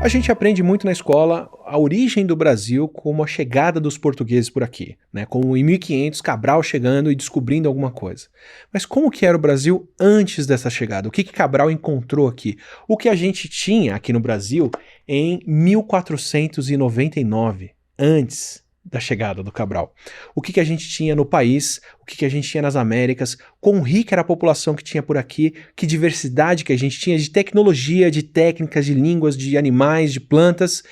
A gente aprende muito na escola a origem do Brasil como a chegada dos portugueses por aqui, né? Como em 1500 Cabral chegando e descobrindo alguma coisa. Mas como que era o Brasil antes dessa chegada? O que Cabral encontrou aqui? O que a gente tinha aqui no Brasil em 1499, antes da chegada do Cabral? O que a gente tinha no país? O que a gente tinha nas Américas? Quão rica era a população que tinha por aqui? Que diversidade que a gente tinha de tecnologia, de técnicas, de línguas, de animais, de plantas?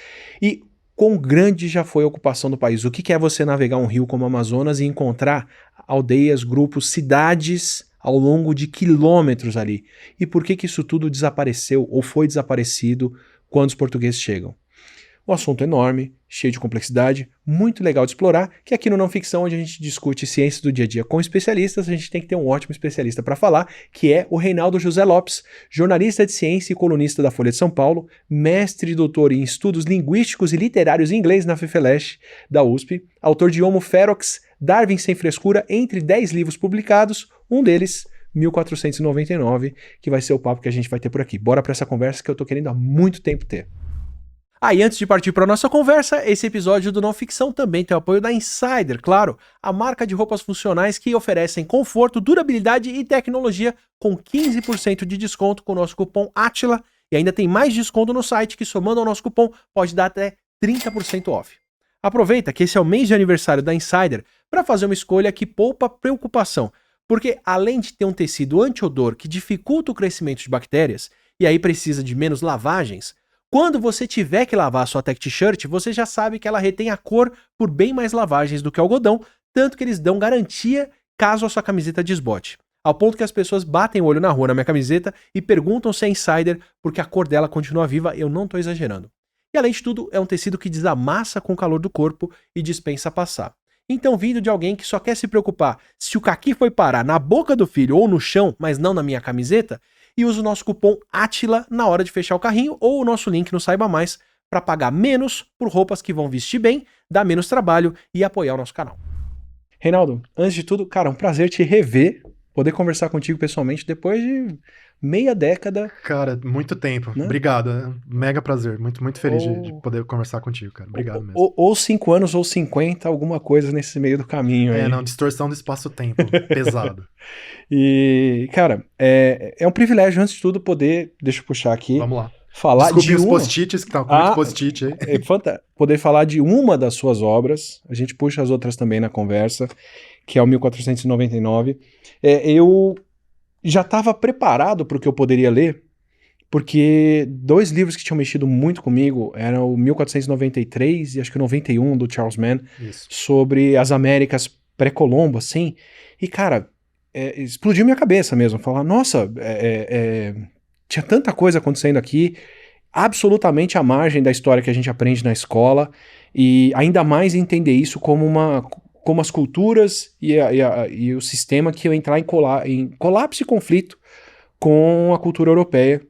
E quão grande já foi a ocupação do país? O que é você navegar um rio como o Amazonas e encontrar aldeias, grupos, cidades ao longo de quilômetros ali? E por que isso tudo desapareceu ou foi desaparecido quando os portugueses chegam? Um assunto enorme, cheio de complexidade, muito legal de explorar, que aqui no Não Ficção, onde a gente discute ciências do dia a dia com especialistas, a gente tem que ter um ótimo especialista para falar, que é o Reinaldo José Lopes, jornalista de ciência e colunista da Folha de São Paulo, mestre e doutor em estudos linguísticos e literários em inglês na FEFELESH da USP, autor de Homo Ferox, Darwin Sem Frescura, entre 10 livros publicados, um deles 1499, que vai ser o papo que a gente vai ter por aqui. Bora para essa conversa que eu tô querendo há muito tempo ter. E antes de partir para a nossa conversa, esse episódio do Não Ficção também tem o apoio da Insider, claro, a marca de roupas funcionais que oferecem conforto, durabilidade e tecnologia com 15% de desconto com o nosso cupom ATILA, e ainda tem mais desconto no site que, somando ao nosso cupom, pode dar até 30% off. Aproveita que esse é o mês de aniversário da Insider para fazer uma escolha que poupa preocupação, porque além de ter um tecido anti-odor que dificulta o crescimento de bactérias, e aí precisa de menos lavagens, quando você tiver que lavar a sua tech t-shirt, você já sabe que ela retém a cor por bem mais lavagens do que o algodão, tanto que eles dão garantia caso a sua camiseta desbote. Ao ponto que as pessoas batem o olho na rua na minha camiseta e perguntam se é Insider porque a cor dela continua viva, eu não tô exagerando. E além de tudo, é um tecido que desamassa com o calor do corpo e dispensa passar. Então, vindo de alguém que só quer se preocupar se o caqui foi parar na boca do filho ou no chão, mas não na minha camiseta, e usa o nosso cupom ATILA na hora de fechar o carrinho ou o nosso link no Saiba Mais para pagar menos por roupas que vão vestir bem, dar menos trabalho e apoiar o nosso canal. Reinaldo, antes de tudo, cara, um prazer te rever, poder conversar contigo pessoalmente depois de meia década. Cara, muito tempo. Né? Obrigado. Mega prazer. Muito feliz de poder conversar contigo, cara. Obrigado mesmo. Ou 5 anos ou 50, alguma coisa nesse meio do caminho aí. Distorção do espaço-tempo. Pesado. E, cara, é um privilégio, antes de tudo, poder, deixa eu puxar aqui. Vamos lá. Falar Desculpe de os post-its, que tá com muito post-it aí. Poder falar de uma das suas obras, a gente puxa as outras também na conversa, que é o 1499. Eu já estava preparado para o que eu poderia ler, porque 2 livros que tinham mexido muito comigo eram o 1493 e acho que o 91, do Charles Mann, sobre as Américas pré-Colombo, assim. E, cara, explodiu minha cabeça mesmo. Falar, nossa, tinha tanta coisa acontecendo aqui, absolutamente à margem da história que a gente aprende na escola, e ainda mais entender isso como as culturas e o sistema que ia entrar em colapso e conflito com a cultura europeia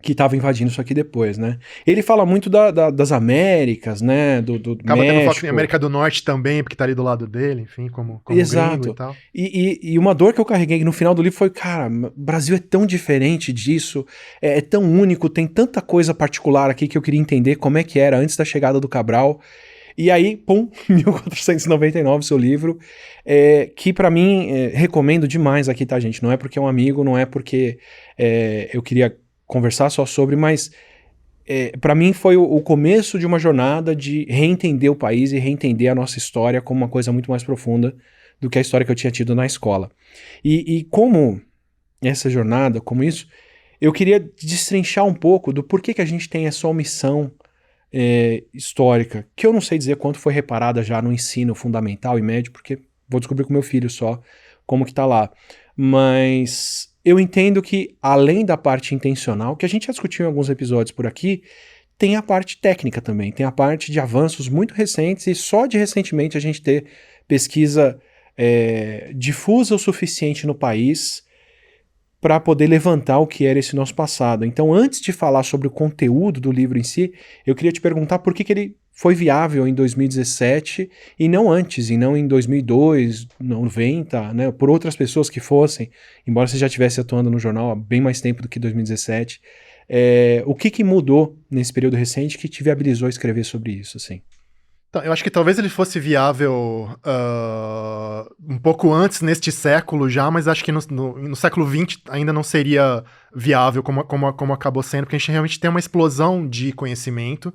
que estava invadindo isso aqui depois, né? Ele fala muito das Américas, né? Do Acaba México. tendo foco em América do Norte também, porque tá ali do lado dele, enfim, como Exato. gringo e tal. E uma dor que eu carreguei no final do livro foi, cara, o Brasil é tão diferente disso, é tão único, tem tanta coisa particular aqui que eu queria entender como é que era antes da chegada do Cabral. E aí, pum, 1499, seu livro, que pra mim, recomendo demais aqui, tá, gente? Não é porque é um amigo, não é porque eu queria conversar só sobre, mas para mim foi o começo de uma jornada de reentender o país e reentender a nossa história como uma coisa muito mais profunda do que a história que eu tinha tido na escola. E como essa jornada, como isso, eu queria destrinchar um pouco do porquê que a gente tem essa omissão histórica, que eu não sei dizer quanto foi reparada já no ensino fundamental e médio, porque vou descobrir com meu filho só como que tá lá. Mas eu entendo que, além da parte intencional, que a gente já discutiu em alguns episódios por aqui, tem a parte técnica também, tem a parte de avanços muito recentes, e só de recentemente a gente ter pesquisa difusa o suficiente no país para poder levantar o que era esse nosso passado. Então, antes de falar sobre o conteúdo do livro em si, eu queria te perguntar por que ele foi viável em 2017 e não antes, e não em 2002, 90, né, por outras pessoas que fossem, embora você já estivesse atuando no jornal há bem mais tempo do que 2017. O que mudou nesse período recente que te viabilizou a escrever sobre isso, assim? Então, eu acho que talvez ele fosse viável um pouco antes, neste século já, mas acho que no século XX ainda não seria viável como acabou sendo, porque a gente realmente tem uma explosão de conhecimento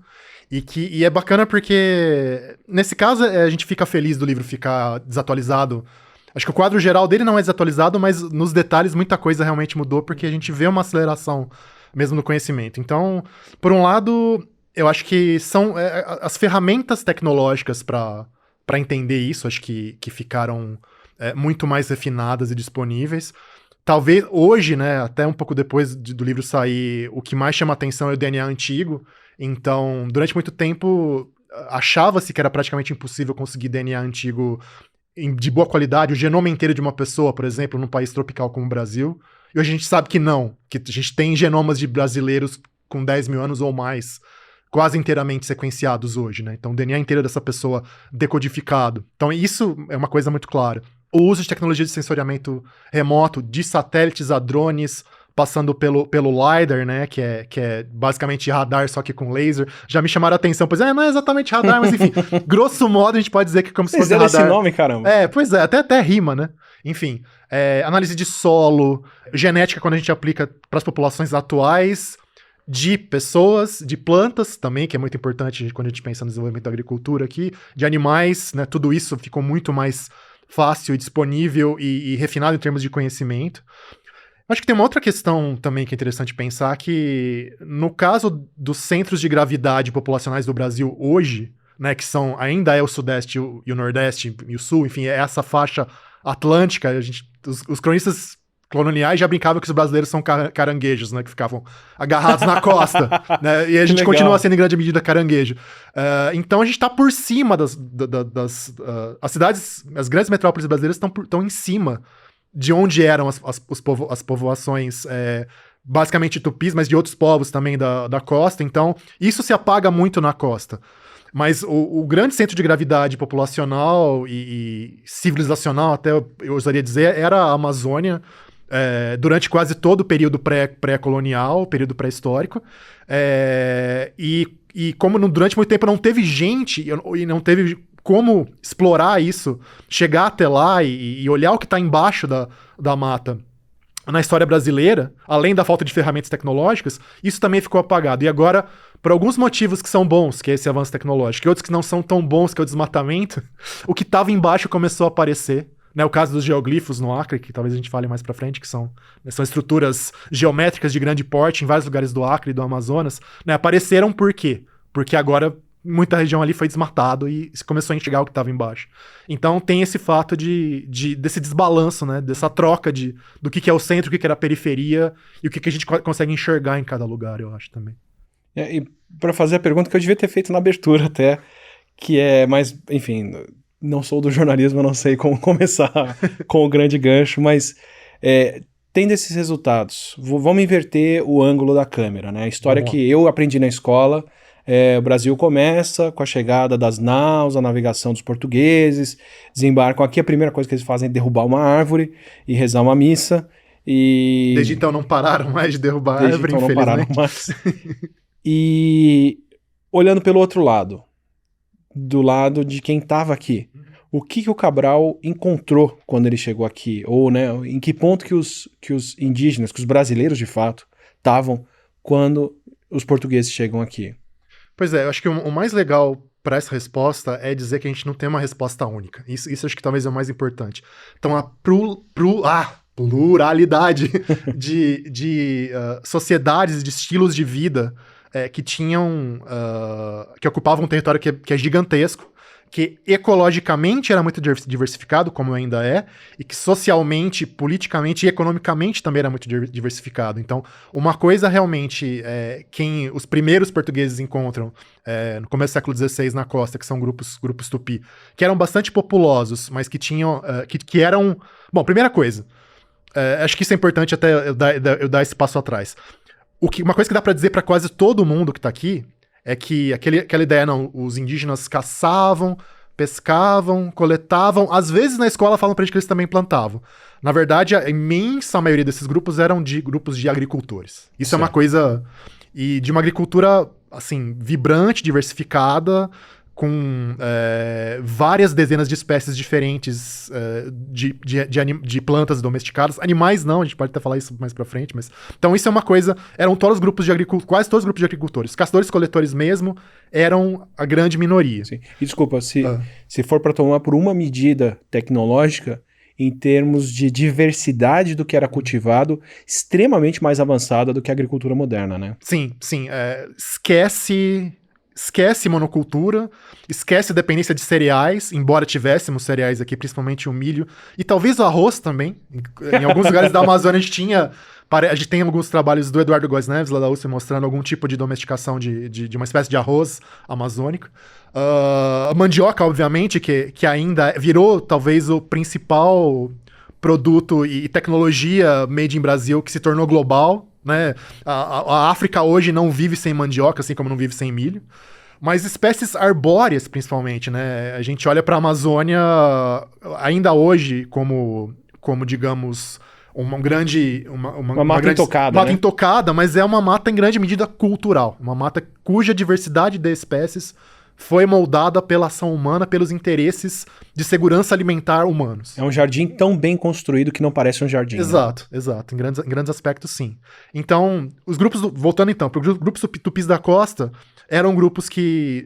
e é bacana porque, nesse caso, a gente fica feliz do livro ficar desatualizado. Acho que o quadro geral dele não é desatualizado, mas nos detalhes muita coisa realmente mudou, porque a gente vê uma aceleração mesmo no conhecimento. Então, por um lado, eu acho que são as ferramentas tecnológicas para entender isso, acho que ficaram muito mais refinadas e disponíveis. Talvez hoje, né, até um pouco depois do livro sair, o que mais chama atenção é o DNA antigo. Então, durante muito tempo, achava-se que era praticamente impossível conseguir DNA antigo de boa qualidade, o genoma inteiro de uma pessoa, por exemplo, num país tropical como o Brasil. E hoje a gente sabe que não, que a gente tem genomas de brasileiros com 10 mil anos ou mais quase inteiramente sequenciados hoje, né? Então, o DNA inteiro dessa pessoa decodificado. Então, isso é uma coisa muito clara. O uso de tecnologia de sensoriamento remoto, de satélites a drones, passando pelo LiDAR, né? Que é basicamente radar, só que com laser. Já me chamaram a atenção, pois não é exatamente radar, mas enfim, grosso modo a gente pode dizer que é como se fosse radar. Esse nome, caramba. Pois é, até rima, né? Enfim, análise de solo, genética quando a gente aplica para as populações atuais, de pessoas, de plantas também, que é muito importante quando a gente pensa no desenvolvimento da agricultura aqui, de animais, né? Tudo isso ficou muito mais fácil, disponível e refinado em termos de conhecimento. Acho que tem uma outra questão também que é interessante pensar, que no caso dos centros de gravidade populacionais do Brasil hoje, né, que ainda é o Sudeste e o Nordeste e o Sul, enfim, é essa faixa atlântica, os cronistas coloniais já brincavam que os brasileiros são caranguejos, né, que ficavam agarrados na costa, né, e a gente continua sendo em grande medida caranguejo. Então a gente está por cima as cidades, as grandes metrópoles brasileiras estão em cima de onde eram as povoações, basicamente tupis, mas de outros povos também da costa. Então isso se apaga muito na costa. Mas o grande centro de gravidade populacional e civilizacional, até eu ousaria dizer, era a Amazônia, durante quase todo o período pré-colonial, período pré-histórico. E como durante muito tempo não teve gente e não teve como explorar isso, chegar até lá e olhar o que está embaixo da mata na história brasileira, além da falta de ferramentas tecnológicas, isso também ficou apagado. E agora, por alguns motivos que são bons, que é esse avanço tecnológico, e outros que não são tão bons, que é o desmatamento, o que estava embaixo começou a aparecer. Né, o caso dos geoglifos no Acre, que talvez a gente fale mais pra frente, que são estruturas geométricas de grande porte em vários lugares do Acre e do Amazonas, né, apareceram por quê? Porque agora muita região ali foi desmatado e se começou a enxergar o que estava embaixo. Então tem esse fato desse desbalanço, né, dessa troca do que é o centro, o que era a periferia e o que a gente consegue enxergar em cada lugar, eu acho também. E para fazer a pergunta que eu devia ter feito na abertura até, que é mais, enfim, não sou do jornalismo, eu não sei como começar com o grande gancho, mas tendo esses resultados, vamos inverter o ângulo da câmera, né? A história que eu aprendi na escola, o Brasil começa com a chegada das naus, a navegação dos portugueses, desembarcam aqui, a primeira coisa que eles fazem é derrubar uma árvore e rezar uma missa. Desde então não pararam mais de derrubar a árvore, infelizmente. Não pararam mais. E olhando pelo outro lado, do lado de quem estava aqui, o que o Cabral encontrou quando ele chegou aqui? Ou, né, em que ponto que os indígenas, que os brasileiros de fato, estavam quando os portugueses chegam aqui? Pois é, eu acho que o mais legal para essa resposta é dizer que a gente não tem uma resposta única. Isso acho que talvez é o mais importante. Então, a pluralidade de sociedades, de estilos de vida que que ocupavam um território que é gigantesco, que ecologicamente era muito diversificado, como ainda é, e que socialmente, politicamente e economicamente também era muito diversificado. Então, uma coisa realmente quem os primeiros portugueses encontram no começo do século XVI na costa, que são grupos tupi, que eram bastante populosos, mas que tinham, que eram... Bom, primeira coisa, acho que isso é importante até eu dar esse passo atrás. Uma coisa que dá pra dizer pra quase todo mundo que tá aqui é que aquela ideia, não, os indígenas caçavam pescavam, coletavam. Às vezes na escola falam pra gente que eles também plantavam. Na verdade, a imensa maioria desses grupos eram de grupos de agricultores. Isso é uma coisa... E de uma agricultura, assim, vibrante, diversificada, com várias dezenas de espécies diferentes de plantas domesticadas. Animais não, a gente pode até falar isso mais pra frente, mas... Então isso é uma coisa... Eram todos os grupos de agricultores, quase todos os grupos de agricultores. Caçadores-coletores mesmo eram a grande minoria. Sim. E desculpa, se for para tomar por uma medida tecnológica, em termos de diversidade do que era cultivado, extremamente mais avançada do que a agricultura moderna, né? Sim. Esquece monocultura, esquece dependência de cereais, embora tivéssemos cereais aqui, principalmente o milho, e talvez o arroz também. Em alguns lugares da Amazônia a gente tem alguns trabalhos do Eduardo Góes Neves, lá da USP, mostrando algum tipo de domesticação de uma espécie de arroz amazônico. A mandioca, obviamente, que ainda virou talvez o principal produto e tecnologia made in Brasil que se tornou global, né? A África hoje não vive sem mandioca, assim como não vive sem milho. Mas espécies arbóreas, principalmente, né? A gente olha para a Amazônia ainda hoje como digamos, uma mata intocada, mata né? intocada, mas é uma mata em grande medida cultural. Uma mata cuja diversidade de espécies foi moldada pela ação humana, pelos interesses de segurança alimentar humanos. É um jardim tão bem construído que não parece um jardim. Exato. Em grandes aspectos, sim. Então, os grupos, voltando então, para os grupos tupis da costa, eram grupos que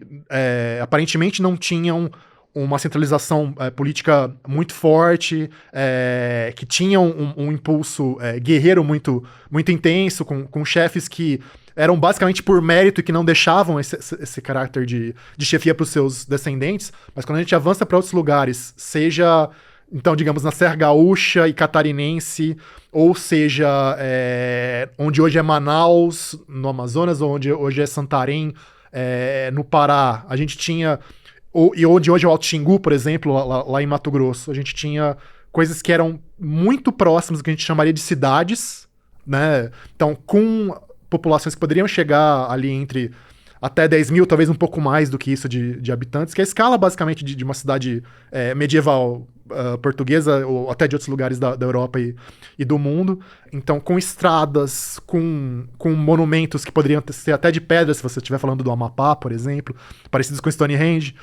aparentemente não tinham uma centralização política muito forte, que tinham um impulso guerreiro muito, muito intenso, com chefes que eram basicamente por mérito e que não deixavam esse caráter de chefia para os seus descendentes. Mas quando a gente avança para outros lugares, seja, então, digamos, na Serra Gaúcha e Catarinense, ou seja, onde hoje é Manaus, no Amazonas, ou onde hoje é Santarém, no Pará, a gente tinha... E onde hoje é o Alto Xingu, por exemplo, lá em Mato Grosso, a gente tinha coisas que eram muito próximas do que a gente chamaria de cidades, né? Então, com populações que poderiam chegar ali entre até 10 mil, talvez um pouco mais do que isso de habitantes, que é a escala basicamente de uma cidade medieval portuguesa, ou até de outros lugares da Europa e do mundo. Então, com estradas, com monumentos que poderiam ser até de pedra, se você estiver falando do Amapá, por exemplo, parecidos com Stonehenge,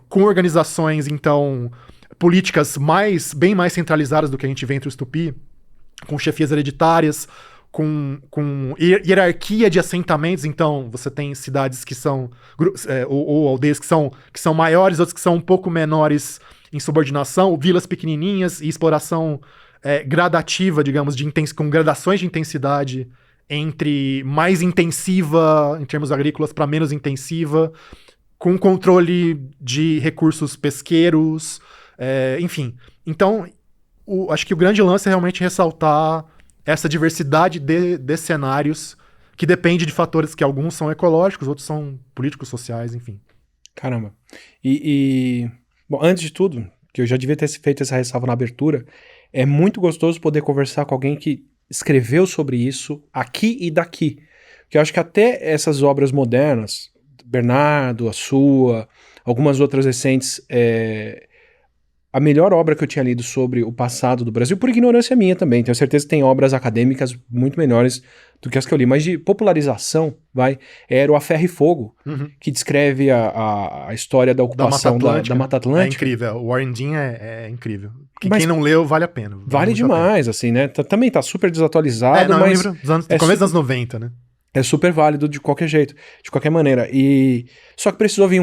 com organizações, então, políticas bem mais centralizadas do que a gente vê entre os tupi, com chefias hereditárias, com hierarquia de assentamentos. Então você tem cidades que são ou aldeias que são maiores, outras que são um pouco menores em subordinação, vilas pequenininhas e exploração gradativa, digamos, com gradações de intensidade entre mais intensiva em termos agrícolas para menos intensiva, com controle de recursos pesqueiros, enfim. Então acho que o grande lance é realmente ressaltar essa diversidade de cenários que depende de fatores que alguns são ecológicos, outros são políticos, sociais, enfim. Caramba. Bom, antes de tudo, que eu já devia ter feito essa ressalva na abertura, é muito gostoso poder conversar com alguém que escreveu sobre isso aqui e daqui. Porque eu acho que até essas obras modernas, Bernardo, a sua, algumas outras recentes, a melhor obra que eu tinha lido sobre o passado do Brasil, por ignorância minha também, tenho certeza que tem obras acadêmicas muito melhores do que as que eu li, mas de popularização, era o A Ferro e Fogo, que descreve a história da ocupação da Mata Atlântica. É incrível, o Warren Dean é incrível. Quem não leu, vale a pena. Vale demais, assim, né? Também tá super desatualizado, mas... É um livro do começo dos anos 90, né? É super válido de qualquer jeito, de qualquer maneira. Só que precisou vir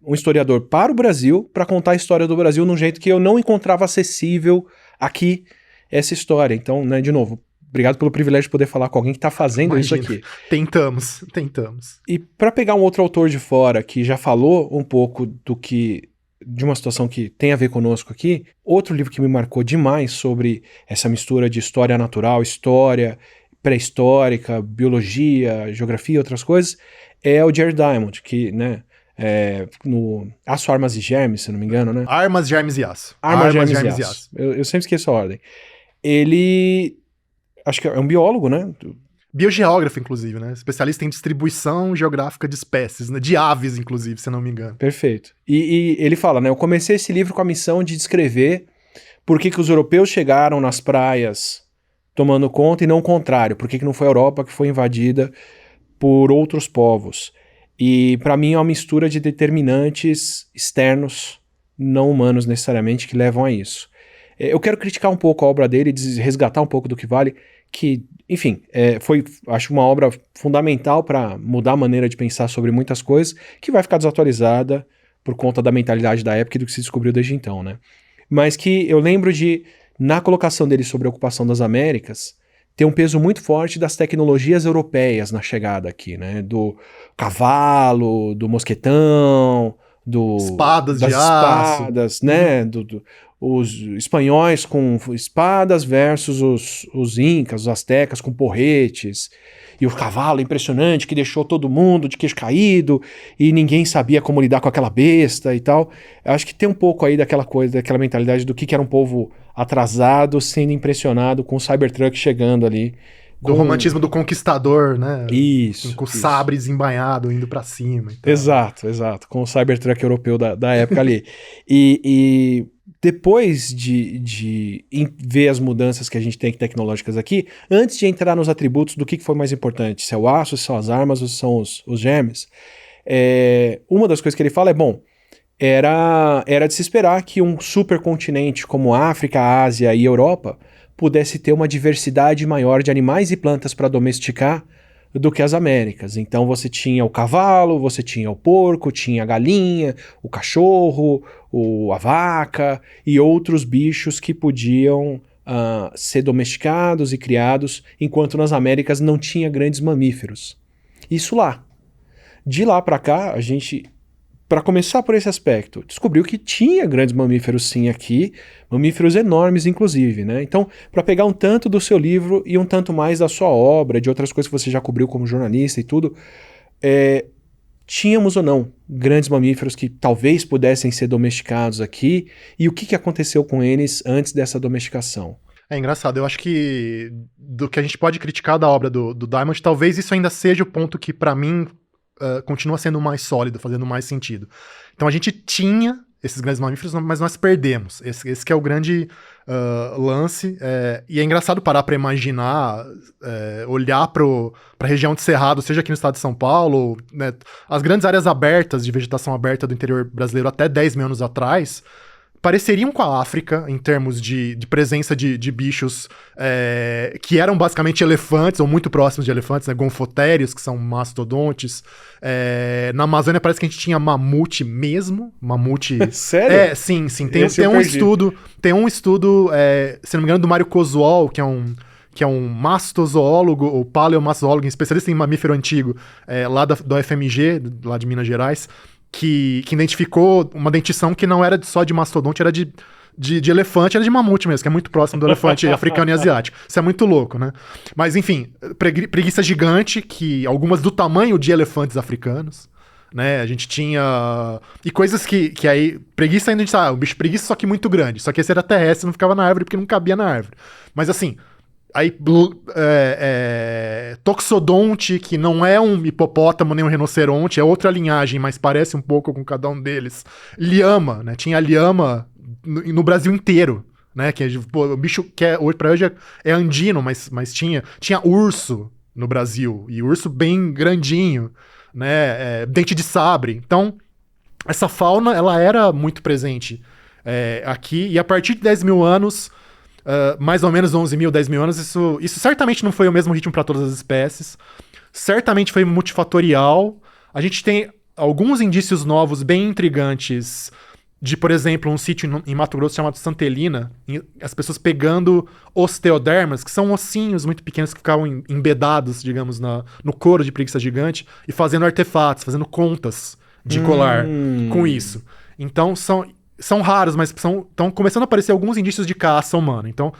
um historiador para o Brasil, para contar a história do Brasil num jeito que eu não encontrava acessível aqui, essa história. Então, né, de novo, obrigado pelo privilégio de poder falar com alguém que está fazendo isso aqui. Tentamos. E para pegar um outro autor de fora que já falou um pouco de uma situação que tem a ver conosco aqui, outro livro que me marcou demais sobre essa mistura de história natural, história pré-histórica, biologia, geografia e outras coisas, é o Jared Diamond, que, né, no Aço, Armas e Germes, se não me engano, né? Armas, Germes e Aço. Armas, Germes e Aço. Eu sempre esqueço a ordem. Ele, acho que é um biólogo, né? biogeógrafo, inclusive, né? Especialista em distribuição geográfica de espécies, né? De aves, inclusive, se não me engano. Perfeito. E ele fala, né? Eu comecei esse livro com a missão de descrever por que os europeus chegaram nas praias tomando conta e não o contrário. Por que não foi a Europa que foi invadida por outros povos. E para mim é uma mistura de determinantes externos, não humanos necessariamente, que levam a isso. Eu quero criticar um pouco a obra dele, resgatar um pouco do que vale, que, enfim, foi, acho, uma obra fundamental para mudar a maneira de pensar sobre muitas coisas, que vai ficar desatualizada por conta da mentalidade da época e do que se descobriu desde então, né? Mas que eu lembro de, na colocação dele sobre a ocupação das Américas, tem um peso muito forte das tecnologias europeias na chegada aqui, né? Do cavalo, do mosquetão, Espadas das de aço. espadas, né? Os espanhóis com espadas versus os incas, os astecas com porretes. E o cavalo impressionante que deixou todo mundo de queixo caído e ninguém sabia como lidar com aquela besta e tal. Eu acho que tem um pouco aí daquela coisa, daquela mentalidade do que era um povo atrasado sendo impressionado com o Cybertruck chegando ali. Do romantismo do conquistador, né? Isso. Com o sabre desembainhado indo pra cima. Então. Exato. Com o Cybertruck europeu da época ali. E depois de ver as mudanças que a gente tem tecnológicas aqui, antes de entrar nos atributos do que foi mais importante, se é o aço, se são as armas ou se são os germes, uma das coisas que ele fala era de se esperar que um supercontinente como África, Ásia e Europa pudesse ter uma diversidade maior de animais e plantas para domesticar do que as Américas. Então você tinha o cavalo, você tinha o porco, tinha a galinha, o cachorro, a vaca e outros bichos que podiam ser domesticados e criados, enquanto nas Américas não tinha grandes mamíferos. Isso lá. De lá para cá, a gente, para começar por esse aspecto, descobriu que tinha grandes mamíferos sim aqui, mamíferos enormes inclusive, né? Então, para pegar um tanto do seu livro e um tanto mais da sua obra, de outras coisas que você já cobriu como jornalista e tudo, tínhamos ou não grandes mamíferos que talvez pudessem ser domesticados aqui, e o que aconteceu com eles antes dessa domesticação? É engraçado, eu acho que do que a gente pode criticar da obra do Diamond, talvez isso ainda seja o ponto que pra mim continua sendo mais sólido, fazendo mais sentido. Então a gente tinha esses grandes mamíferos, mas nós perdemos. Esse que é o grande lance. E é engraçado parar para imaginar, olhar para a região de Cerrado, seja aqui no estado de São Paulo, né, as grandes áreas abertas, de vegetação aberta do interior brasileiro até 10 mil anos atrás, pareceriam com a África em termos de presença de bichos que eram basicamente elefantes, ou muito próximos de elefantes, né? Gonfotérios, que são mastodontes. Na Amazônia parece que a gente tinha mamute mesmo. Mamute. Sério? Sim. Tem um estudo, se não me engano, do Mário Cosuol, que é um mastozoólogo, ou paleomastozoólogo, especialista em mamífero antigo, lá do UFMG, lá de Minas Gerais, que identificou uma dentição que não era só de mastodonte, era de elefante, era de mamute mesmo, que é muito próximo do elefante africano e asiático. Isso é muito louco, né? Mas, enfim, preguiça gigante, que algumas do tamanho de elefantes africanos, né? A gente tinha... E coisas que aí... Preguiça ainda a gente o bicho preguiça, só que muito grande. Só que esse era terrestre, não ficava na árvore porque não cabia na árvore. Mas, assim... Aí, Toxodonte, que não é um hipopótamo nem um rinoceronte, é outra linhagem, mas parece um pouco com cada um deles. Lhama, né? Tinha lhama no Brasil inteiro, né? Que, o bicho que pra hoje é andino, mas tinha urso no Brasil, e urso bem grandinho, né? Dente de sabre. Então, essa fauna, ela era muito presente aqui, e a partir de 10 mil anos... mais ou menos 11 mil, 10 mil anos, isso certamente não foi o mesmo ritmo para todas as espécies, certamente foi multifatorial. A gente tem alguns indícios novos bem intrigantes de, por exemplo, um sítio em Mato Grosso chamado Santelina, as pessoas pegando osteodermas, que são ossinhos muito pequenos que ficavam embedados, digamos, no couro de preguiça gigante, e fazendo artefatos, fazendo contas de colar com isso. Então são raros, mas estão começando a aparecer alguns indícios de caça humana. Então,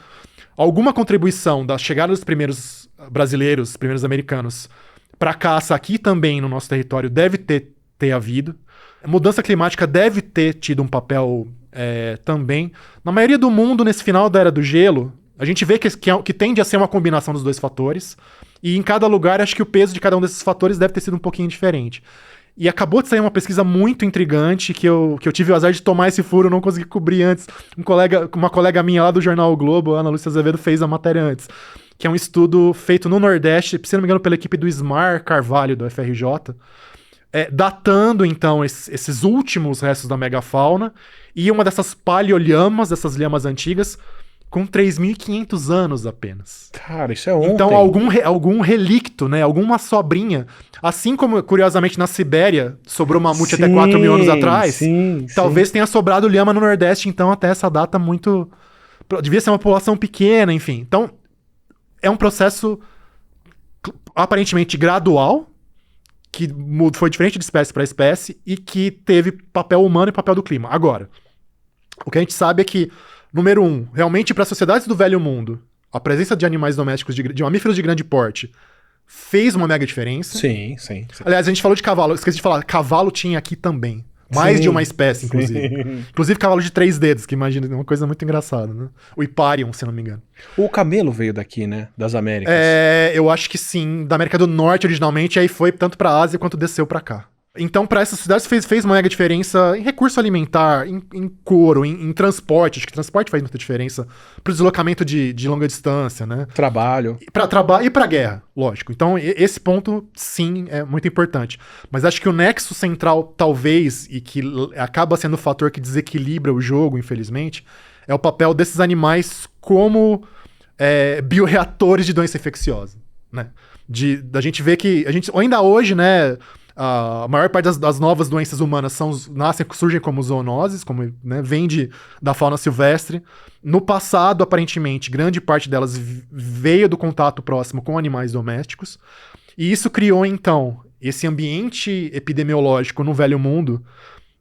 alguma contribuição da chegada dos primeiros brasileiros, primeiros americanos, para a caça aqui também no nosso território deve ter havido. A mudança climática deve ter tido um papel também. Na maioria do mundo, nesse final da Era do Gelo, a gente vê que tende a ser uma combinação dos dois fatores. E em cada lugar, acho que o peso de cada um desses fatores deve ter sido um pouquinho diferente. E acabou de sair uma pesquisa muito intrigante que eu tive o azar de tomar esse furo, não consegui cobrir antes. Uma colega minha lá do Jornal O Globo, a Ana Lúcia Azevedo, fez a matéria antes. Que é um estudo feito no Nordeste, se não me engano, pela equipe do Ismar Carvalho, do FRJ, datando, então, esses últimos restos da megafauna e uma dessas paleolhamas, dessas lhamas antigas, com 3.500 anos apenas. Cara, isso é ontem. Então, algum relicto, né? Alguma sobrinha. Assim como, curiosamente, na Sibéria sobrou mamute até 4.000 anos atrás, talvez tenha sobrado lhama no Nordeste, então, até essa data muito... Devia ser uma população pequena, enfim. Então, é um processo aparentemente gradual, que foi diferente de espécie para espécie e que teve papel humano e papel do clima. Agora, o que a gente sabe é que, número 1, realmente para as sociedades do Velho Mundo, a presença de animais domésticos, de mamíferos de grande porte, fez uma mega diferença. Sim. Aliás, a gente falou de cavalo, esqueci de falar, cavalo tinha aqui também. Mais de uma espécie, inclusive. Inclusive cavalo de 3 dedos, que imagina, é uma coisa muito engraçada, né? O Hiparion, se não me engano. O camelo veio daqui, né? Das Américas. Eu acho que sim. Da América do Norte, originalmente, aí foi tanto pra Ásia quanto desceu pra cá. Então, para essas cidades fez uma mega diferença em recurso alimentar, em couro, em transporte. Acho que transporte faz muita diferença pro deslocamento de longa distância, né? Trabalho. Pra trabalho e pra guerra, lógico. Então, esse ponto, sim, é muito importante. Mas acho que o nexo central, talvez, e que acaba sendo o fator que desequilibra o jogo, infelizmente, é o papel desses animais como bioreatores de doença infecciosa, né? Da gente ver que... ainda hoje, né... A maior parte das novas doenças humanas surgem como zoonoses, como, né, vem da fauna silvestre. No passado, aparentemente, grande parte delas veio do contato próximo com animais domésticos. E isso criou, então, esse ambiente epidemiológico no Velho Mundo,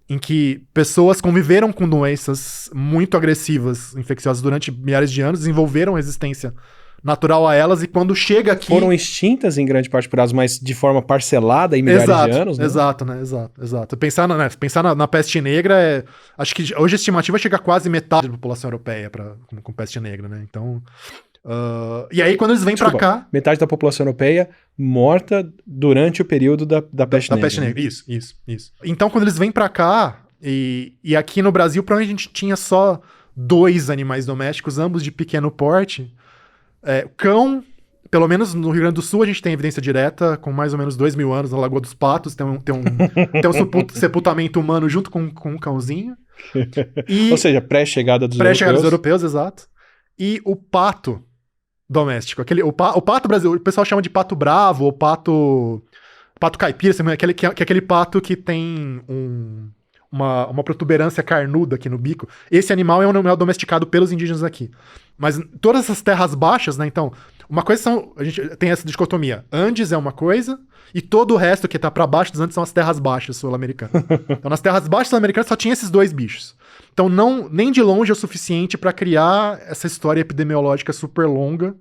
em que pessoas conviveram com doenças muito agressivas, infecciosas durante milhares de anos, desenvolveram resistência natural a elas, e quando chega aqui... Foram extintas em grande parte por elas, mas de forma parcelada em milhares de anos, né? Exato. Pensar na peste negra, acho que hoje a estimativa chega a quase metade da população europeia com peste negra, né? Então... e aí quando eles vêm pra cá... Metade da população europeia morta durante o período da peste negra. Da peste negra, isso. Então quando eles vêm pra cá, e aqui no Brasil provavelmente a gente tinha só 2 animais domésticos, ambos de pequeno porte... cão, pelo menos no Rio Grande do Sul, a gente tem evidência direta, com mais ou menos 2.000 anos, na Lagoa dos Patos, tem um sepultamento humano junto com um cãozinho. Ou seja, pré-chegada dos europeus, exato. E o pato doméstico. O pato brasileiro, o pessoal chama de pato bravo, ou pato caipira, que é aquele pato que tem uma protuberância carnuda aqui no bico. Esse animal é um animal domesticado pelos indígenas aqui. Mas todas essas terras baixas, né, então, uma coisa a gente tem essa dicotomia. Andes é uma coisa, e todo o resto que tá pra baixo dos Andes são as terras baixas sul-americanas. Então, nas terras baixas sul-americanas só tinha esses 2 bichos. Então, nem de longe é o suficiente pra criar essa história epidemiológica super longa,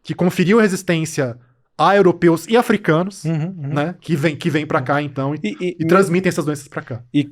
que conferiu resistência a europeus e africanos, né, que vem pra cá, então, e transmitem essas doenças pra cá. E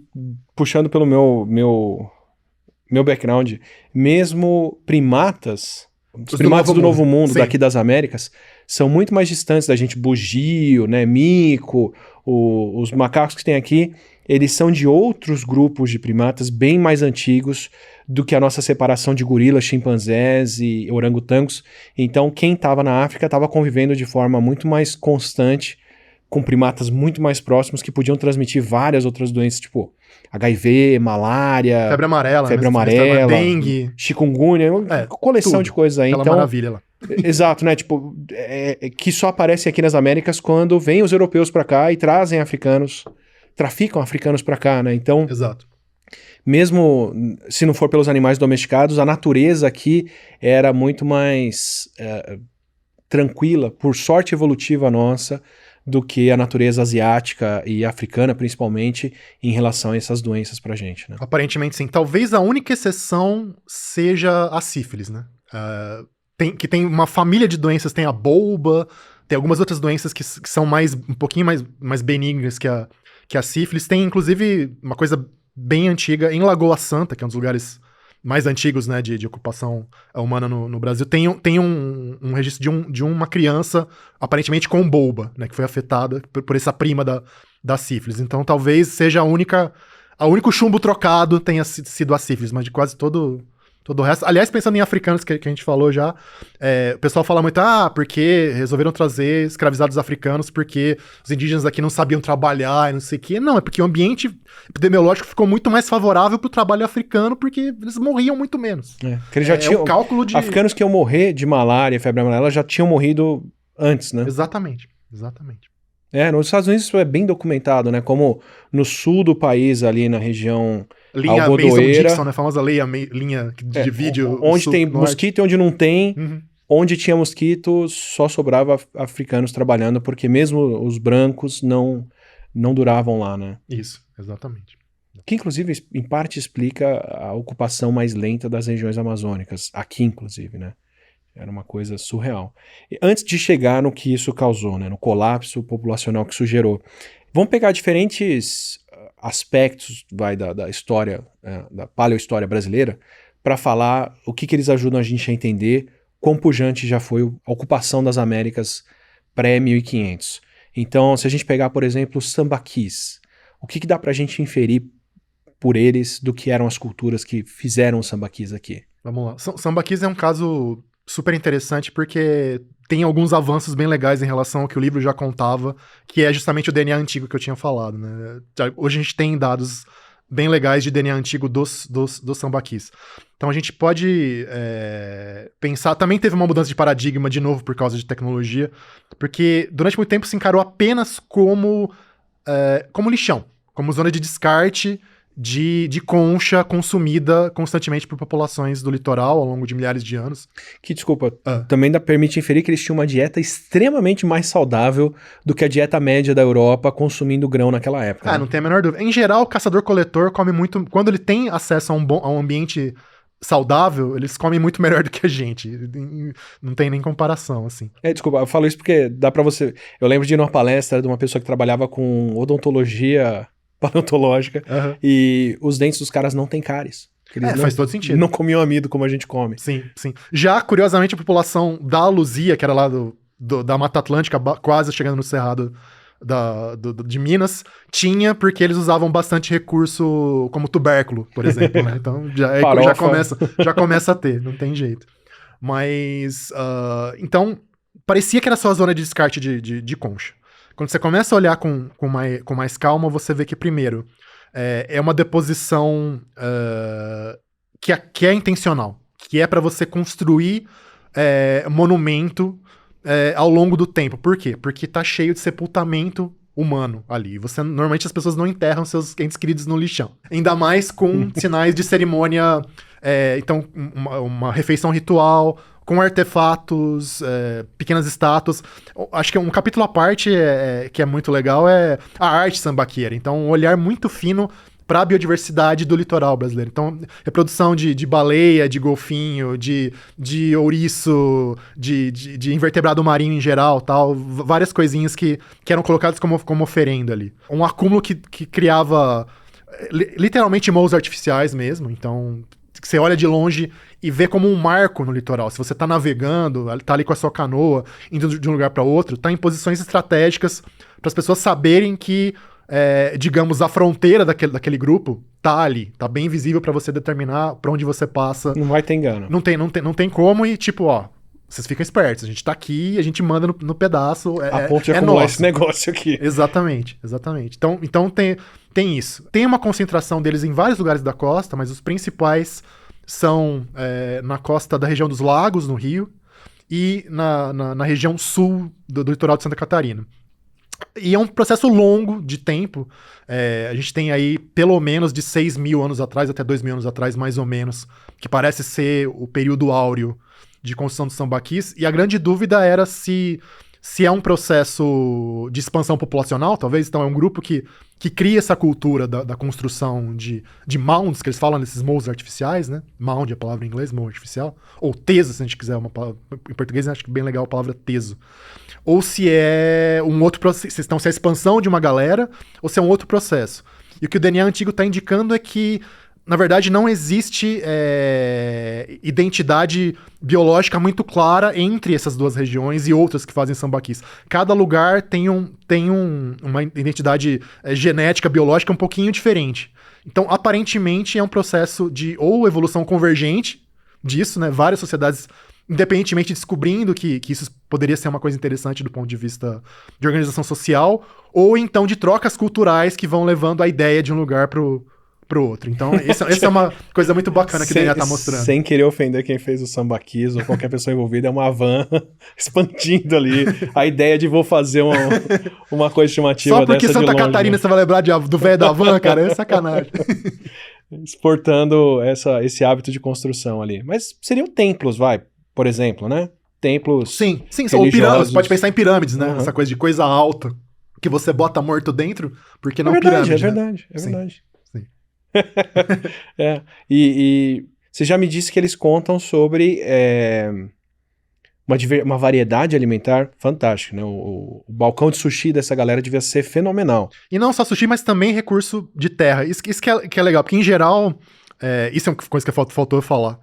puxando pelo meu background, mesmo primatas, os primatas do Novo Mundo, daqui das Américas, são muito mais distantes da gente. Bugio, né, mico, os macacos que tem aqui, eles são de outros grupos de primatas bem mais antigos do que a nossa separação de gorilas, chimpanzés e orangotangos. Então, quem estava na África estava convivendo de forma muito mais constante com primatas muito mais próximos que podiam transmitir várias outras doenças, tipo HIV, malária, febre amarela, dengue, chikungunya, coleção tudo. De coisas aí. Aquela maravilha lá. Exato, né? Tipo, que só aparecem aqui nas Américas quando vêm os europeus pra cá e trazem africanos, traficam africanos pra cá, né? Então, exato. Mesmo se não for pelos animais domesticados, a natureza aqui era muito mais tranquila, por sorte evolutiva nossa, do que a natureza asiática e africana, principalmente, em relação a essas doenças pra gente, né? Aparentemente, sim. Talvez a única exceção seja a sífilis, né? Que tem uma família de doenças, tem a bolba, tem algumas outras doenças que são um pouquinho mais benignas que a sífilis. Tem, inclusive, uma coisa bem antiga em Lagoa Santa, que é um dos lugares mais antigos, né, de ocupação humana no Brasil, tem um registro de uma criança aparentemente com bolba, né, que foi afetada por essa prima da sífilis. Então talvez seja a único chumbo trocado tenha sido a sífilis, mas de quase todo o resto. Aliás, pensando em africanos, que a gente falou já, o pessoal fala muito, porque resolveram trazer escravizados africanos porque os indígenas aqui não sabiam trabalhar e não sei o quê. Não, é porque o ambiente epidemiológico ficou muito mais favorável pro trabalho africano porque eles morriam muito menos. Porque eles já tinham, o cálculo de... Africanos que iam morrer de malária e febre amarela já tinham morrido antes, né? Exatamente. Nos Estados Unidos isso é bem documentado, né? Como no sul do país, ali na região linha algodoeira, Mason-Dixon, né? A famosa linha que divide o onde sul, tem norte. mosquito e onde não tem. Uhum. Onde tinha mosquito, só sobrava africanos trabalhando, porque mesmo os brancos não duravam lá, né? Isso, exatamente. Que, inclusive, em parte explica a ocupação mais lenta das regiões amazônicas. Aqui, inclusive, né? Era uma coisa surreal. E antes de chegar no que isso causou, né? No colapso populacional que isso gerou, vamos pegar diferentes aspectos da história, da paleohistória brasileira, para falar o que eles ajudam a gente a entender quão pujante já foi a ocupação das Américas pré-1500. Então, se a gente pegar, por exemplo, os sambaquis, o que dá pra gente inferir por eles do que eram as culturas que fizeram os sambaquis aqui? Vamos lá. Sambaquis é um caso super interessante porque tem alguns avanços bem legais em relação ao que o livro já contava, que é justamente o DNA antigo que eu tinha falado, né? Hoje a gente tem dados bem legais de DNA antigo dos sambaquis. Então a gente pode pensar... Também teve uma mudança de paradigma, de novo, por causa de tecnologia, porque durante muito tempo se encarou apenas como lixão, como zona de descarte de concha consumida constantemente por populações do litoral ao longo de milhares de anos. Que, desculpa, também permite inferir que eles tinham uma dieta extremamente mais saudável do que a dieta média da Europa consumindo grão naquela época. Não tem a menor dúvida. Em geral, o caçador-coletor come muito... Quando ele tem acesso a um ambiente saudável, eles comem muito melhor do que a gente. Não tem nem comparação, assim. Desculpa, eu falo isso porque dá pra você... Eu lembro de ir numa palestra de uma pessoa que trabalhava com odontologia paleontológica, e os dentes dos caras não têm cáries. Faz todo sentido. Não comiam amido como a gente come. Sim. Já, curiosamente, a população da Luzia, que era lá da Mata Atlântica, quase chegando no Cerrado de Minas, tinha, porque eles usavam bastante recurso como tubérculo, por exemplo, né? Então já começa a ter, não tem jeito. Mas, então, parecia que era só a zona de descarte de concha. Quando você começa a olhar com mais calma, você vê que, primeiro, é uma deposição que é intencional, que é para você construir monumento ao longo do tempo. Por quê? Porque tá cheio de sepultamento humano ali. Normalmente as pessoas não enterram seus entes queridos no lixão. Ainda mais com sinais de cerimônia, então uma refeição ritual, com artefatos, pequenas estátuas. Acho que um capítulo à parte que é muito legal é a arte sambaqueira. Então, um olhar muito fino para a biodiversidade do litoral brasileiro. Então, reprodução de baleia, de golfinho, de ouriço, de invertebrado marinho em geral, tal, várias coisinhas que eram colocadas como oferenda ali. Um acúmulo que criava literalmente mols artificiais mesmo, então... que você olha de longe e vê como um marco no litoral. Se você tá navegando, tá ali com a sua canoa, indo de um lugar para outro, tá em posições estratégicas para as pessoas saberem que, digamos, a fronteira daquele grupo tá ali, tá bem visível para você determinar para onde você passa. Não vai ter engano. Não tem como e, tipo, vocês ficam espertos, a gente tá aqui, a gente manda no pedaço, a ponto de acumular esse negócio aqui. Exatamente. Então tem isso. Tem uma concentração deles em vários lugares da costa, mas os principais são na costa da região dos lagos, no Rio, e na região sul do litoral de Santa Catarina. E é um processo longo de tempo. A gente tem aí pelo menos de 6.000 anos atrás até 2.000 anos atrás, mais ou menos, que parece ser o período áureo de construção dos sambaquis. E a grande dúvida era se é um processo de expansão populacional, talvez. Então é um grupo que cria essa cultura da construção de mounds, que eles falam nesses mols artificiais, né? Mound é a palavra em inglês, mold artificial. Ou teso, se a gente quiser uma palavra. Em português, eu acho que bem legal a palavra teso. Ou se é um outro processo, então se é a expansão de uma galera, ou se é um outro processo. E o que o DNA antigo está indicando é que na verdade, não existe identidade biológica muito clara entre essas duas regiões e outras que fazem sambaquis. Cada lugar tem uma identidade genética, biológica um pouquinho diferente. Então, aparentemente, é um processo de ou evolução convergente disso, né? Várias sociedades, independentemente, descobrindo que isso poderia ser uma coisa interessante do ponto de vista de organização social, ou então de trocas culturais que vão levando a ideia de um lugar pro outro. Então, essa é uma coisa muito bacana que o DNA tá mostrando. Sem querer ofender quem fez o sambaquis ou qualquer pessoa envolvida, é uma van expandindo ali a ideia de vou fazer uma coisa estimativa dessa. Só porque dessa Santa Catarina você vai lembrar do velho da van, cara? É sacanagem. Exportando esse hábito de construção ali. Mas seriam templos, por exemplo, né? Templos. Sim, ou pirâmides. Você pode pensar em pirâmides, né? Uhum. Essa coisa de coisa alta que você bota morto dentro, porque não pirâmide. É verdade. Sim. E você já me disse que eles contam sobre uma variedade alimentar fantástica, né? O balcão de sushi dessa galera devia ser fenomenal. E não só sushi, mas também recurso de terra. Isso que é legal, porque em geral, isso é uma coisa que faltou eu falar.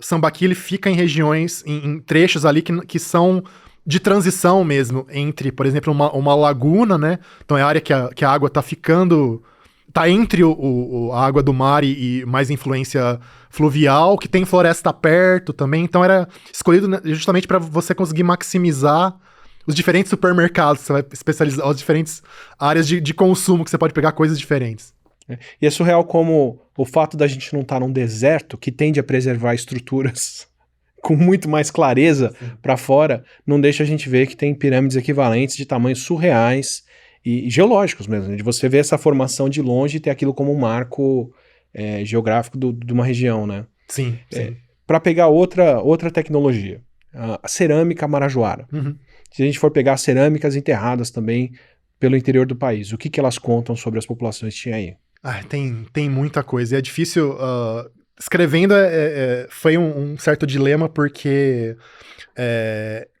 O sambaqui, ele fica em regiões, em trechos ali que são de transição mesmo, entre, por exemplo, uma laguna, né? Então é a área que a água tá ficando... Tá entre a água do mar e mais influência fluvial, que tem floresta perto também. Então era escolhido justamente para você conseguir maximizar os diferentes supermercados, você vai especializar as diferentes áreas de consumo que você pode pegar coisas diferentes. E é surreal como o fato da gente não estar num deserto que tende a preservar estruturas com muito mais clareza para fora, não deixa a gente ver que tem pirâmides equivalentes de tamanhos surreais e geológicos mesmo, de você ver essa formação de longe e ter aquilo como um marco geográfico de uma região, né? Sim. Para pegar outra tecnologia, a cerâmica marajoara. Uhum. Se a gente for pegar cerâmicas enterradas também pelo interior do país, o que elas contam sobre as populações que tinha aí? Tem muita coisa, e é difícil... Escrevendo foi um certo dilema, porque...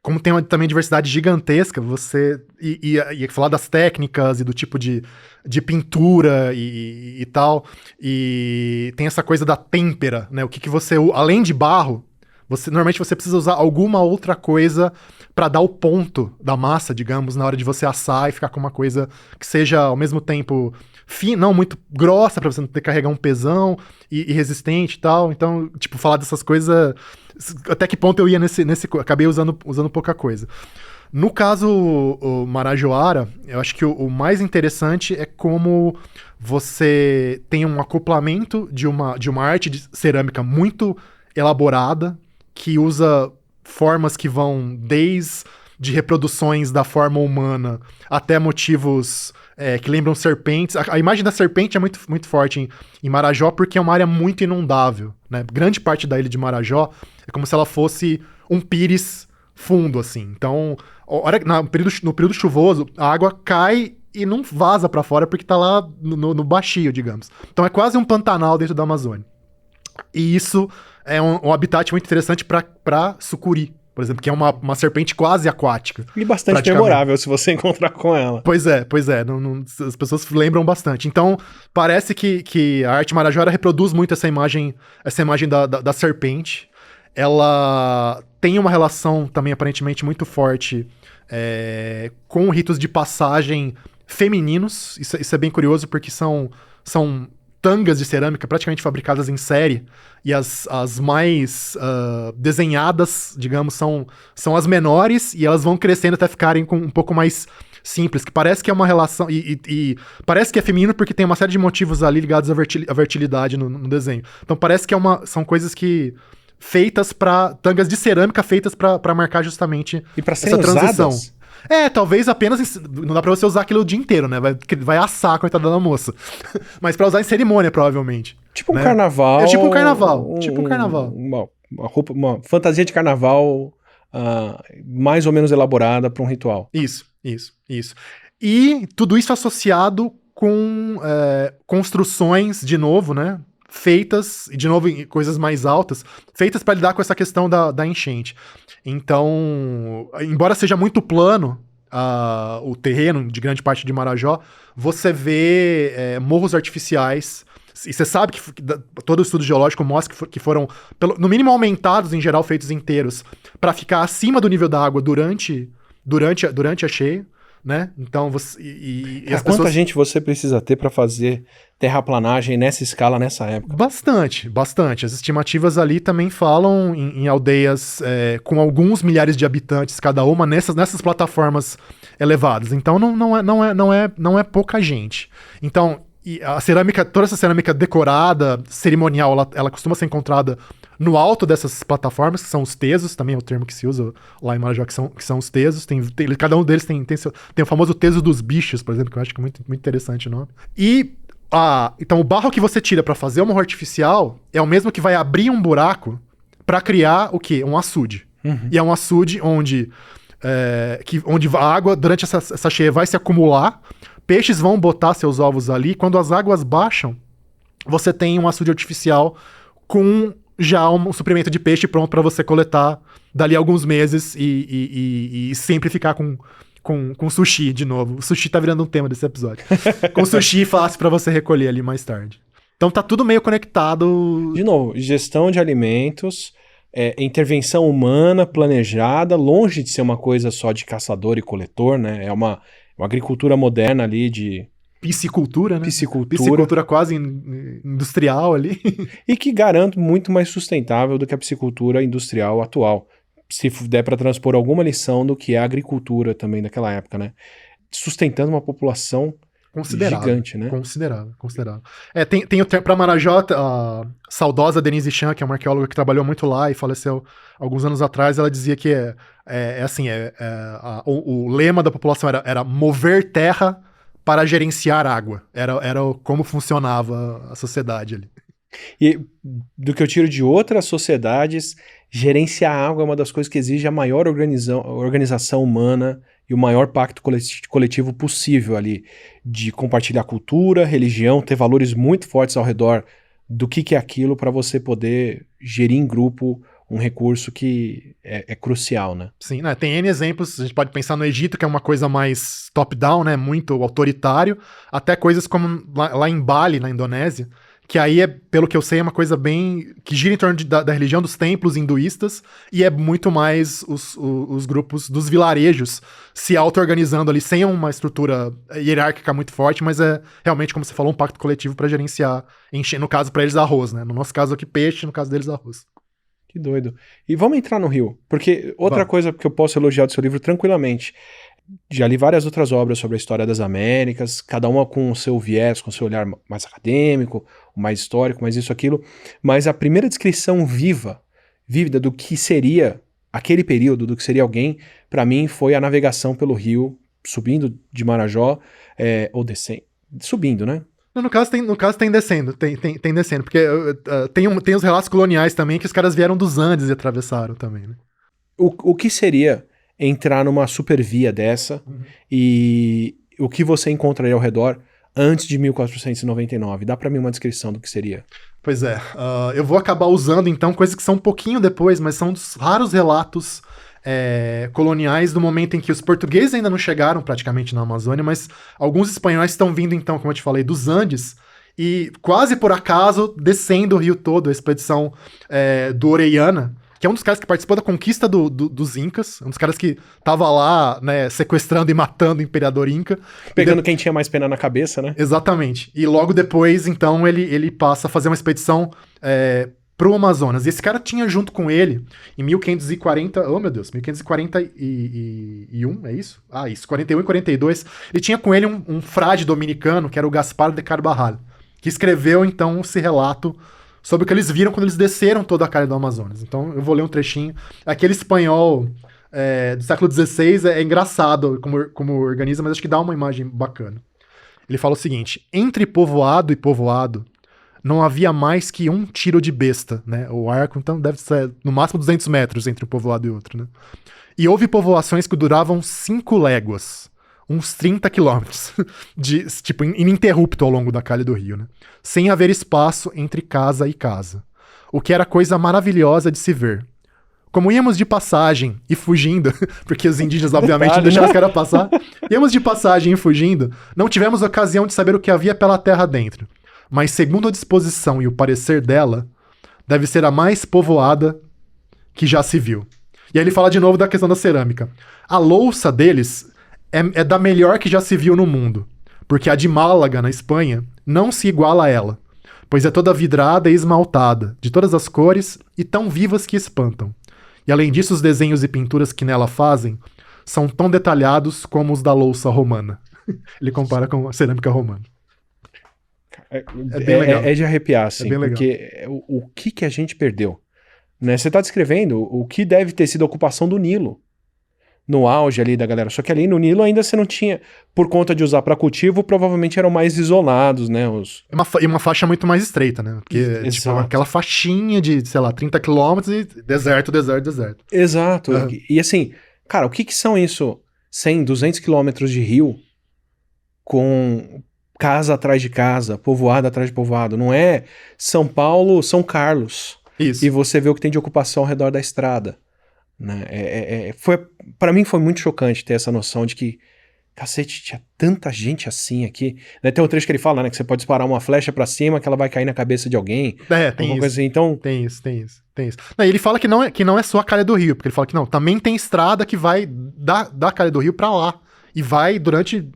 como tem também diversidade gigantesca, você ia falar das técnicas e do tipo de pintura e tal, e tem essa coisa da têmpera, né? O que você... Além de barro, normalmente você precisa usar alguma outra coisa para dar o ponto da massa, digamos, na hora de você assar e ficar com uma coisa que seja, ao mesmo tempo, fina, não muito grossa, para você não ter que carregar um pesão e resistente e tal. Então, tipo, falar dessas coisas... Até que ponto eu ia nesse acabei usando pouca coisa. No caso o marajoara, eu acho que o mais interessante é como você tem um acoplamento de uma arte de cerâmica muito elaborada, que usa formas que vão desde reproduções da forma humana até motivos que lembram serpentes. A imagem da serpente é muito, muito forte em Marajó, porque é uma área muito inundável, né? Grande parte da ilha de Marajó é como se ela fosse um pires fundo, assim. Então, no período chuvoso, a água cai e não vaza pra fora porque tá lá no baixio, digamos. Então é quase um Pantanal dentro da Amazônia. E isso é um habitat muito interessante pra sucuri, por exemplo, que é uma serpente quase aquática. E bastante memorável se você encontrar com ela. Pois é. As pessoas lembram bastante. Então, parece que a arte marajoara reproduz muito essa imagem da serpente. Ela tem uma relação também, aparentemente, muito forte com ritos de passagem femininos. Isso é bem curioso, porque são tangas de cerâmica praticamente fabricadas em série, e as mais desenhadas, digamos, são as menores, e elas vão crescendo até ficarem com um pouco mais simples, que parece que é uma relação, e parece que é feminino porque tem uma série de motivos ali ligados à fertilidade no desenho. Então parece que são coisas que feitas para tangas de cerâmica feitas para marcar justamente e pra essa transição. Usadas? Talvez apenas... Não dá pra você usar aquilo o dia inteiro, né? Vai assar a coitada da moça. Mas pra usar em cerimônia, provavelmente. Tipo um carnaval. Tipo um carnaval. Uma fantasia de carnaval mais ou menos elaborada pra um ritual. Isso. E tudo isso associado com construções, de novo, né? Feitas, e de novo em coisas mais altas, feitas para lidar com essa questão da enchente. Então, embora seja muito plano o terreno de grande parte de Marajó, você vê morros artificiais E você sabe todo o estudo geológico mostra que foram, no mínimo, aumentados, em geral, feitos inteiros, para ficar acima do nível da água durante a cheia, né? Então, Quanta gente você precisa ter para fazer terraplanagem nessa escala, nessa época? Bastante. As estimativas ali também falam em aldeias com alguns milhares de habitantes cada uma nessas plataformas elevadas. Então não é pouca gente. Então, a cerâmica, toda essa cerâmica decorada, cerimonial, ela costuma ser encontrada no alto dessas plataformas, que são os tesos, também é o termo que se usa lá em Marajó, que são os tesos. Cada um deles tem o famoso teso dos bichos, por exemplo, que eu acho que é muito, muito interessante o nome. Então o barro que você tira para fazer o morro artificial é o mesmo que vai abrir um buraco para criar o quê? Um açude. E é um açude onde a água, durante essa cheia, vai se acumular, peixes vão botar seus ovos ali, quando as águas baixam, você tem um açude artificial com já um suprimento de peixe pronto para você coletar dali a alguns meses e sempre ficar com sushi de novo. O sushi tá virando um tema desse episódio. Com sushi fácil para você recolher ali mais tarde. Então tá tudo meio conectado. De novo, gestão de alimentos, intervenção humana planejada, longe de ser uma coisa só de caçador e coletor, né? É uma agricultura moderna ali de... Piscicultura, né? Piscicultura quase industrial ali. E que garanto muito mais sustentável do que a piscicultura industrial atual. Se der para transpor alguma lição do que é a agricultura também daquela época, né? Sustentando uma população gigante, né? Considerável. Tem o termo para Marajó, a saudosa Denise Chan, que é uma arqueóloga que trabalhou muito lá e faleceu alguns anos atrás, ela dizia que o lema da população era mover terra para gerenciar água. Era como funcionava a sociedade ali. E do que eu tiro de outras sociedades, gerenciar a água é uma das coisas que exige a maior organização humana e o maior pacto coletivo possível ali, de compartilhar cultura, religião, ter valores muito fortes ao redor do que é aquilo para você poder gerir em grupo um recurso que é crucial, né? Sim, né? Tem N exemplos, a gente pode pensar no Egito, que é uma coisa mais top-down, né? Muito autoritário, até coisas como lá em Bali, na Indonésia, que aí pelo que eu sei, é uma coisa bem... que gira em torno da religião dos templos hinduístas, e é muito mais os grupos dos vilarejos se auto-organizando ali, sem uma estrutura hierárquica muito forte, mas é realmente, como você falou, um pacto coletivo para gerenciar, no caso para eles, arroz, né? No nosso caso aqui, peixe, no caso deles, arroz. Que doido. E vamos entrar no Rio, porque outra coisa que eu posso elogiar do seu livro tranquilamente, já li várias outras obras sobre a história das Américas, cada uma com o seu viés, com o seu olhar mais acadêmico, mais histórico, mais isso, aquilo, mas a primeira descrição vívida do que seria aquele período, do que seria alguém, para mim foi a navegação pelo Rio, subindo de Marajó, ou descendo, subindo, né? No caso tem descendo, tem descendo, porque tem os relatos coloniais também que os caras vieram dos Andes e atravessaram também, né? O que seria entrar numa supervia dessa e o que você encontraria ao redor antes de 1499? Dá pra mim uma descrição do que seria? Pois é, eu vou acabar usando então coisas que são um pouquinho depois, mas são dos raros relatos coloniais do momento em que os portugueses ainda não chegaram praticamente na Amazônia, mas alguns espanhóis estão vindo então, como eu te falei, dos Andes e quase por acaso descendo o rio todo, a expedição do Orellana, que é um dos caras que participou da conquista dos Incas, um dos caras que tava lá, né, sequestrando e matando o imperador Inca. Pegando quem tinha mais pena na cabeça, né? Exatamente. E logo depois, então, ele passa a fazer uma expedição pro Amazonas. E esse cara tinha junto com ele, em 1540... Oh, meu Deus, 1541, é isso? Ah, isso, 41 e 42. Ele tinha com ele um frade dominicano, que era o Gaspar de Carvajal, que escreveu, então, esse relato sobre o que eles viram quando eles desceram toda a calha do Amazonas. Então, eu vou ler um trechinho. Aquele espanhol do século XVI é engraçado como organiza, mas acho que dá uma imagem bacana. Ele fala o seguinte: entre povoado e povoado, não havia mais que um tiro de besta, né? O arco, então, deve ser no máximo 200 metros entre um povoado e outro, né? E houve povoações que duravam 5 léguas, uns 30 quilômetros, tipo, ininterrupto ao longo da calha do rio, né? Sem haver espaço entre casa e casa. O que era coisa maravilhosa de se ver. Como íamos de passagem e fugindo, porque os indígenas, obviamente, não deixaram os caras passar, íamos de passagem e fugindo, não tivemos ocasião de saber o que havia pela terra dentro. mas segundo a disposição e o parecer dela, deve ser a mais povoada que já se viu. E aí ele fala de novo da questão da cerâmica. A louça deles é da melhor que já se viu no mundo, porque a de Málaga, na Espanha, não se iguala a ela, pois é toda vidrada e esmaltada, de todas as cores e tão vivas que espantam. E além disso, os desenhos e pinturas que nela fazem são tão detalhados como os da louça romana. Ele compara com a cerâmica romana. É bem legal. É de arrepiar, assim, bem legal. porque o que a gente perdeu? Né? Você está descrevendo o que deve ter sido a ocupação do Nilo, no auge ali da galera. Só que ali no Nilo ainda você não tinha, por conta de usar para cultivo, provavelmente eram mais isolados, né? E uma faixa muito mais estreita, né? Porque, tipo, aquela faixinha de, sei lá, 30 quilômetros e deserto. Exato. E assim, cara, o que são isso? 100, 200 quilômetros de rio com casa atrás de casa, povoado atrás de povoado. Não é São Paulo, São Carlos. Isso. E você vê o que tem de ocupação ao redor da estrada. Né? Para mim foi muito chocante ter essa noção de que, cacete, tinha tanta gente assim aqui. Né? Tem um trecho que ele fala, né, que você pode disparar uma flecha pra cima que ela vai cair na cabeça de alguém. Tem isso. Coisa assim. Então... Tem isso. Não, e ele fala que não é só a Calha do Rio, porque ele fala que não, também tem estrada que vai da Calha do Rio pra lá. E vai durante...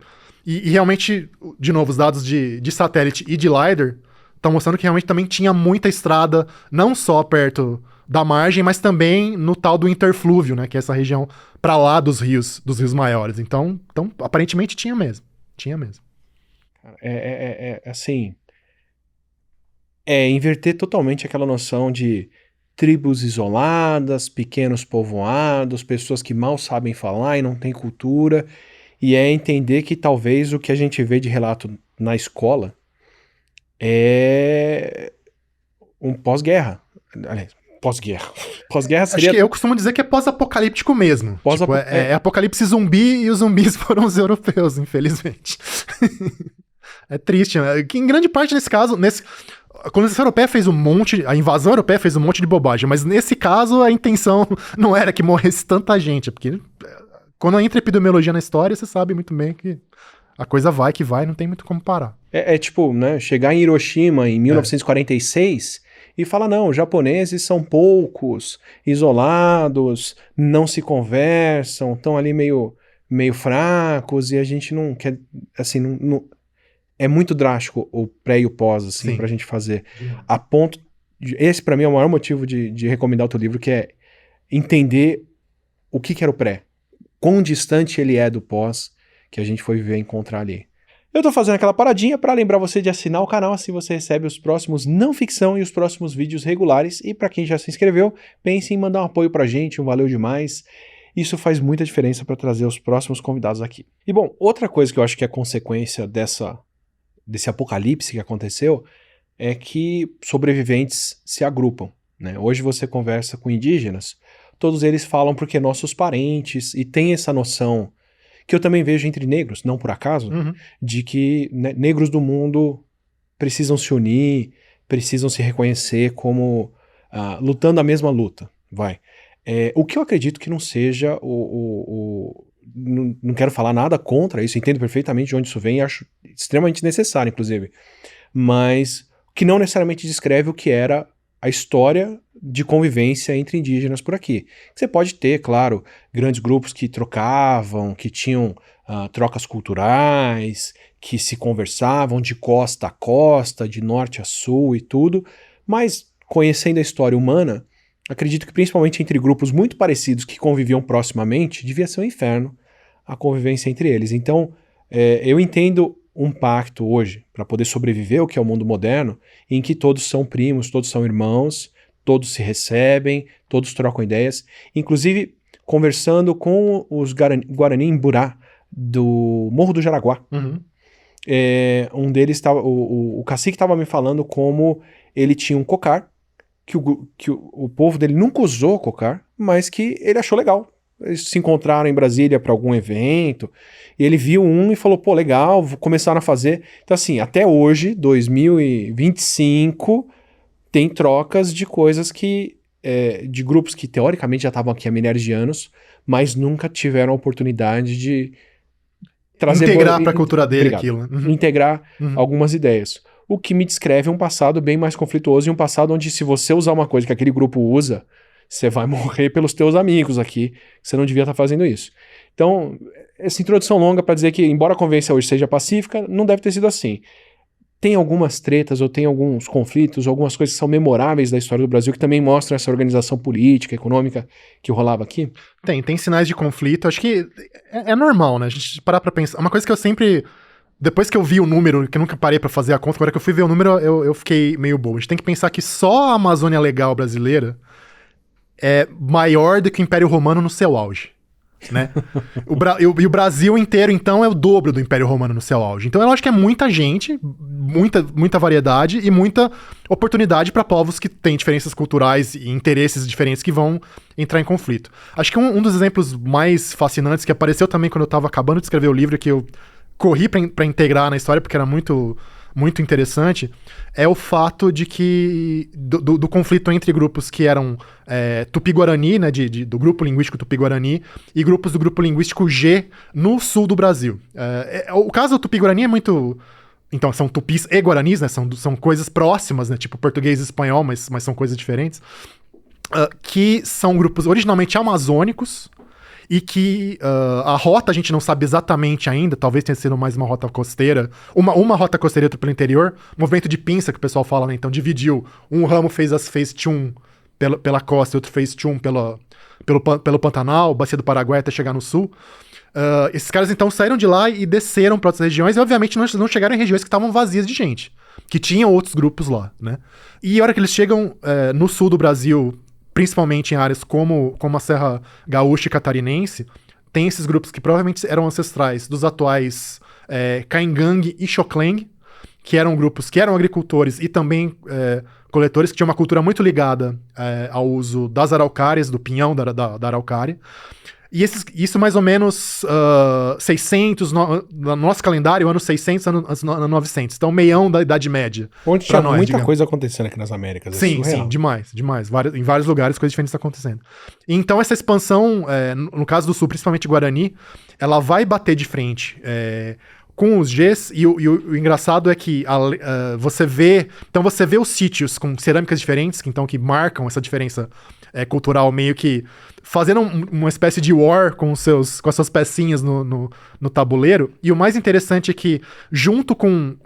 E realmente, de novo, os dados de satélite e de LiDAR estão mostrando que realmente também tinha muita estrada, não só perto da margem, mas também no tal do interflúvio, né? Que é essa região pra lá dos rios maiores. Então aparentemente tinha mesmo. Assim... inverter totalmente aquela noção de tribos isoladas, pequenos povoados, pessoas que mal sabem falar e não têm cultura... E é entender que talvez o que a gente vê de relato na escola é um pós-guerra. Aliás, pós-guerra. Pós-guerra seria... Acho que eu costumo dizer que é pós-apocalíptico mesmo. Tipo, é apocalipse zumbi e os zumbis foram os europeus, infelizmente. É triste, né? Que em grande parte nesse caso... A colonização europeia fez a invasão europeia fez um monte de bobagem, mas nesse caso a intenção não era que morresse tanta gente, porque... Quando entra epidemiologia na história, você sabe muito bem que a coisa vai que vai, não tem muito como parar. Tipo, né, chegar em Hiroshima em 1946 e falar, não, os japoneses são poucos, isolados, não se conversam, estão ali meio fracos e a gente não quer, assim, não é muito drástico o pré e o pós, assim, pra gente fazer. A ponto, esse pra mim é o maior motivo de recomendar o teu livro, que é entender o que era o pré. Quão distante ele é do pós que a gente foi viver e encontrar ali. Eu tô fazendo aquela paradinha para lembrar você de assinar o canal, assim você recebe os próximos não ficção e os próximos vídeos regulares. E para quem já se inscreveu, pense em mandar um apoio pra gente, valeu demais. Isso faz muita diferença para trazer os próximos convidados aqui. E bom, outra coisa que eu acho que é consequência desse apocalipse que aconteceu é que sobreviventes se agrupam. Né? Hoje você conversa com indígenas, todos eles falam porque nossos parentes, e tem essa noção, que eu também vejo entre negros, não por acaso, de que negros do mundo precisam se unir, precisam se reconhecer como lutando a mesma luta, o que eu acredito que não seja não quero falar nada contra isso, entendo perfeitamente de onde isso vem, acho extremamente necessário, inclusive, mas que não necessariamente descreve o que era a história de convivência entre indígenas por aqui. Você pode ter, claro, grandes grupos que trocavam, que tinham trocas culturais, que se conversavam de costa a costa, de norte a sul e tudo, mas conhecendo a história humana, acredito que principalmente entre grupos muito parecidos que conviviam proximamente, devia ser um inferno a convivência entre eles. Então, eu entendo um pacto hoje para poder sobreviver o que é o mundo moderno, em que todos são primos, todos são irmãos, todos se recebem, todos trocam ideias, inclusive conversando com os Guarani Imburá do Morro do Jaraguá. Um deles, o cacique estava me falando como ele tinha um cocar, que o povo dele nunca usou cocar, mas que ele achou legal. Eles se encontraram em Brasília para algum evento, e ele viu um e falou, pô, legal, começaram a fazer. Então assim, até hoje, 2025, tem trocas de coisas que, de grupos que teoricamente já estavam aqui há milhares de anos, mas nunca tiveram a oportunidade de trazer... Integrar para a cultura dele aquilo. Integrar algumas ideias. o que me descreve um passado bem mais conflituoso e um passado onde se você usar uma coisa que aquele grupo usa, você vai morrer pelos teus amigos aqui, você não devia estar fazendo isso. Então, essa introdução longa para dizer que, embora a convivência hoje seja pacífica, não deve ter sido assim. Tem algumas tretas ou tem alguns conflitos, algumas coisas que são memoráveis da história do Brasil que também mostram essa organização política, econômica que rolava aqui? Tem sinais de conflito. Acho que é normal, né? A gente parar pra pensar. Uma coisa que eu sempre... Depois que eu vi o número, que eu nunca parei pra fazer a conta, agora que eu fui ver o número, eu fiquei meio bobo. A gente tem que pensar que só a Amazônia Legal brasileira é maior do que o Império Romano no seu auge, né? E o Brasil inteiro, então, é o dobro do Império Romano no seu auge. Então eu acho que é muita gente, muita variedade e muita oportunidade para povos que têm diferenças culturais e interesses diferentes que vão entrar em conflito. Acho que um dos exemplos mais fascinantes que apareceu também quando eu estava acabando de escrever o livro, que eu corri para integrar na história porque era muito interessante, é o fato de que do conflito entre grupos que eram Tupi-Guarani, né, do grupo linguístico Tupi-Guarani, e grupos do grupo linguístico G no sul do Brasil. O caso do Tupi-Guarani é muito... Então, são tupis e guaranis, né, são coisas próximas, né, tipo português e espanhol, mas são coisas diferentes, que são grupos originalmente amazônicos, e que a rota a gente não sabe exatamente ainda, talvez tenha sido mais uma rota costeira, uma rota costeira outra pelo interior, movimento de pinça que o pessoal fala, né? Então dividiu, um ramo fez tchum pela costa e outro fez tchum pelo Pantanal, Bacia do Paraguai até chegar no sul. Esses caras então saíram de lá e desceram para outras regiões e obviamente não chegaram em regiões que estavam vazias de gente, que tinham outros grupos lá, né? E a hora que eles chegam no sul do Brasil, principalmente em áreas como a Serra Gaúcha e Catarinense, tem esses grupos que provavelmente eram ancestrais dos atuais Caingangue e Xocleng, que eram grupos que eram agricultores e também coletores, que tinham uma cultura muito ligada ao uso das araucárias, do pinhão da araucária. E isso mais ou menos 600, no nosso calendário, ano 600, ano 900. Então, meião da Idade Média. Onde tinha muita coisa acontecendo aqui nas Américas. Sim, demais. Em vários lugares, coisas diferentes acontecendo. Então, essa expansão, no caso do Sul, principalmente Guarani, ela vai bater de frente com os Gs, e o engraçado é que você vê os sítios com cerâmicas diferentes, que marcam essa diferença cultural, meio que fazendo uma espécie de war com as suas pecinhas no tabuleiro. E o mais interessante é que, junto com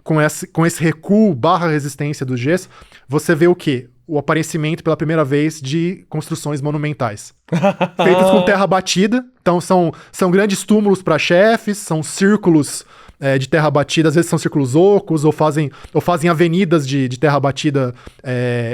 esse recuo / resistência dos Gs, você vê o quê? O aparecimento pela primeira vez de construções monumentais. Feitas com terra batida. Então são grandes túmulos para chefes, são círculos de terra batida, às vezes são círculos ocos, ou fazem avenidas de terra batida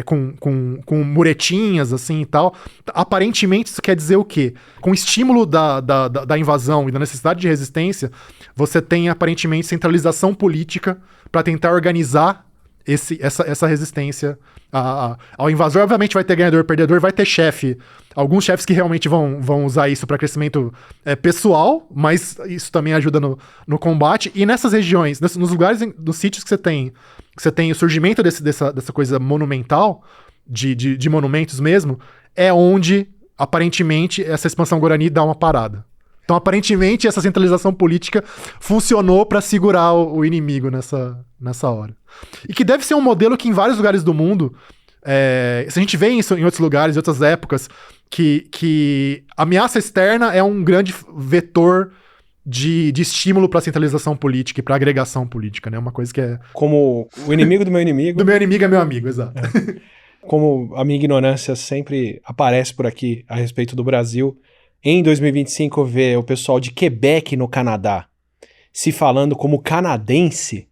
com muretinhas, assim, e tal. Aparentemente, isso quer dizer o quê? Com o estímulo da invasão e da necessidade de resistência, você tem, aparentemente, centralização política para tentar organizar essa resistência ao invasor. Obviamente vai ter ganhador e perdedor, vai ter chefe. Alguns chefes que realmente vão usar isso para crescimento pessoal, mas isso também ajuda no combate. E nessas regiões, nos lugares, nos sítios que você tem o surgimento dessa coisa monumental, de monumentos mesmo, é onde, aparentemente, essa expansão Guarani dá uma parada. Então, aparentemente, essa centralização política funcionou para segurar o inimigo nessa hora. E que deve ser um modelo que em vários lugares do mundo, se a gente vê isso em outros lugares, em outras épocas, que a ameaça externa é um grande vetor de estímulo para centralização política e para agregação política, né? Uma coisa que é... Como o inimigo do meu inimigo. Do meu inimigo é meu amigo, exato. Como a minha ignorância sempre aparece por aqui a respeito do Brasil, em 2025 ver o pessoal de Quebec, no Canadá, se falando como canadense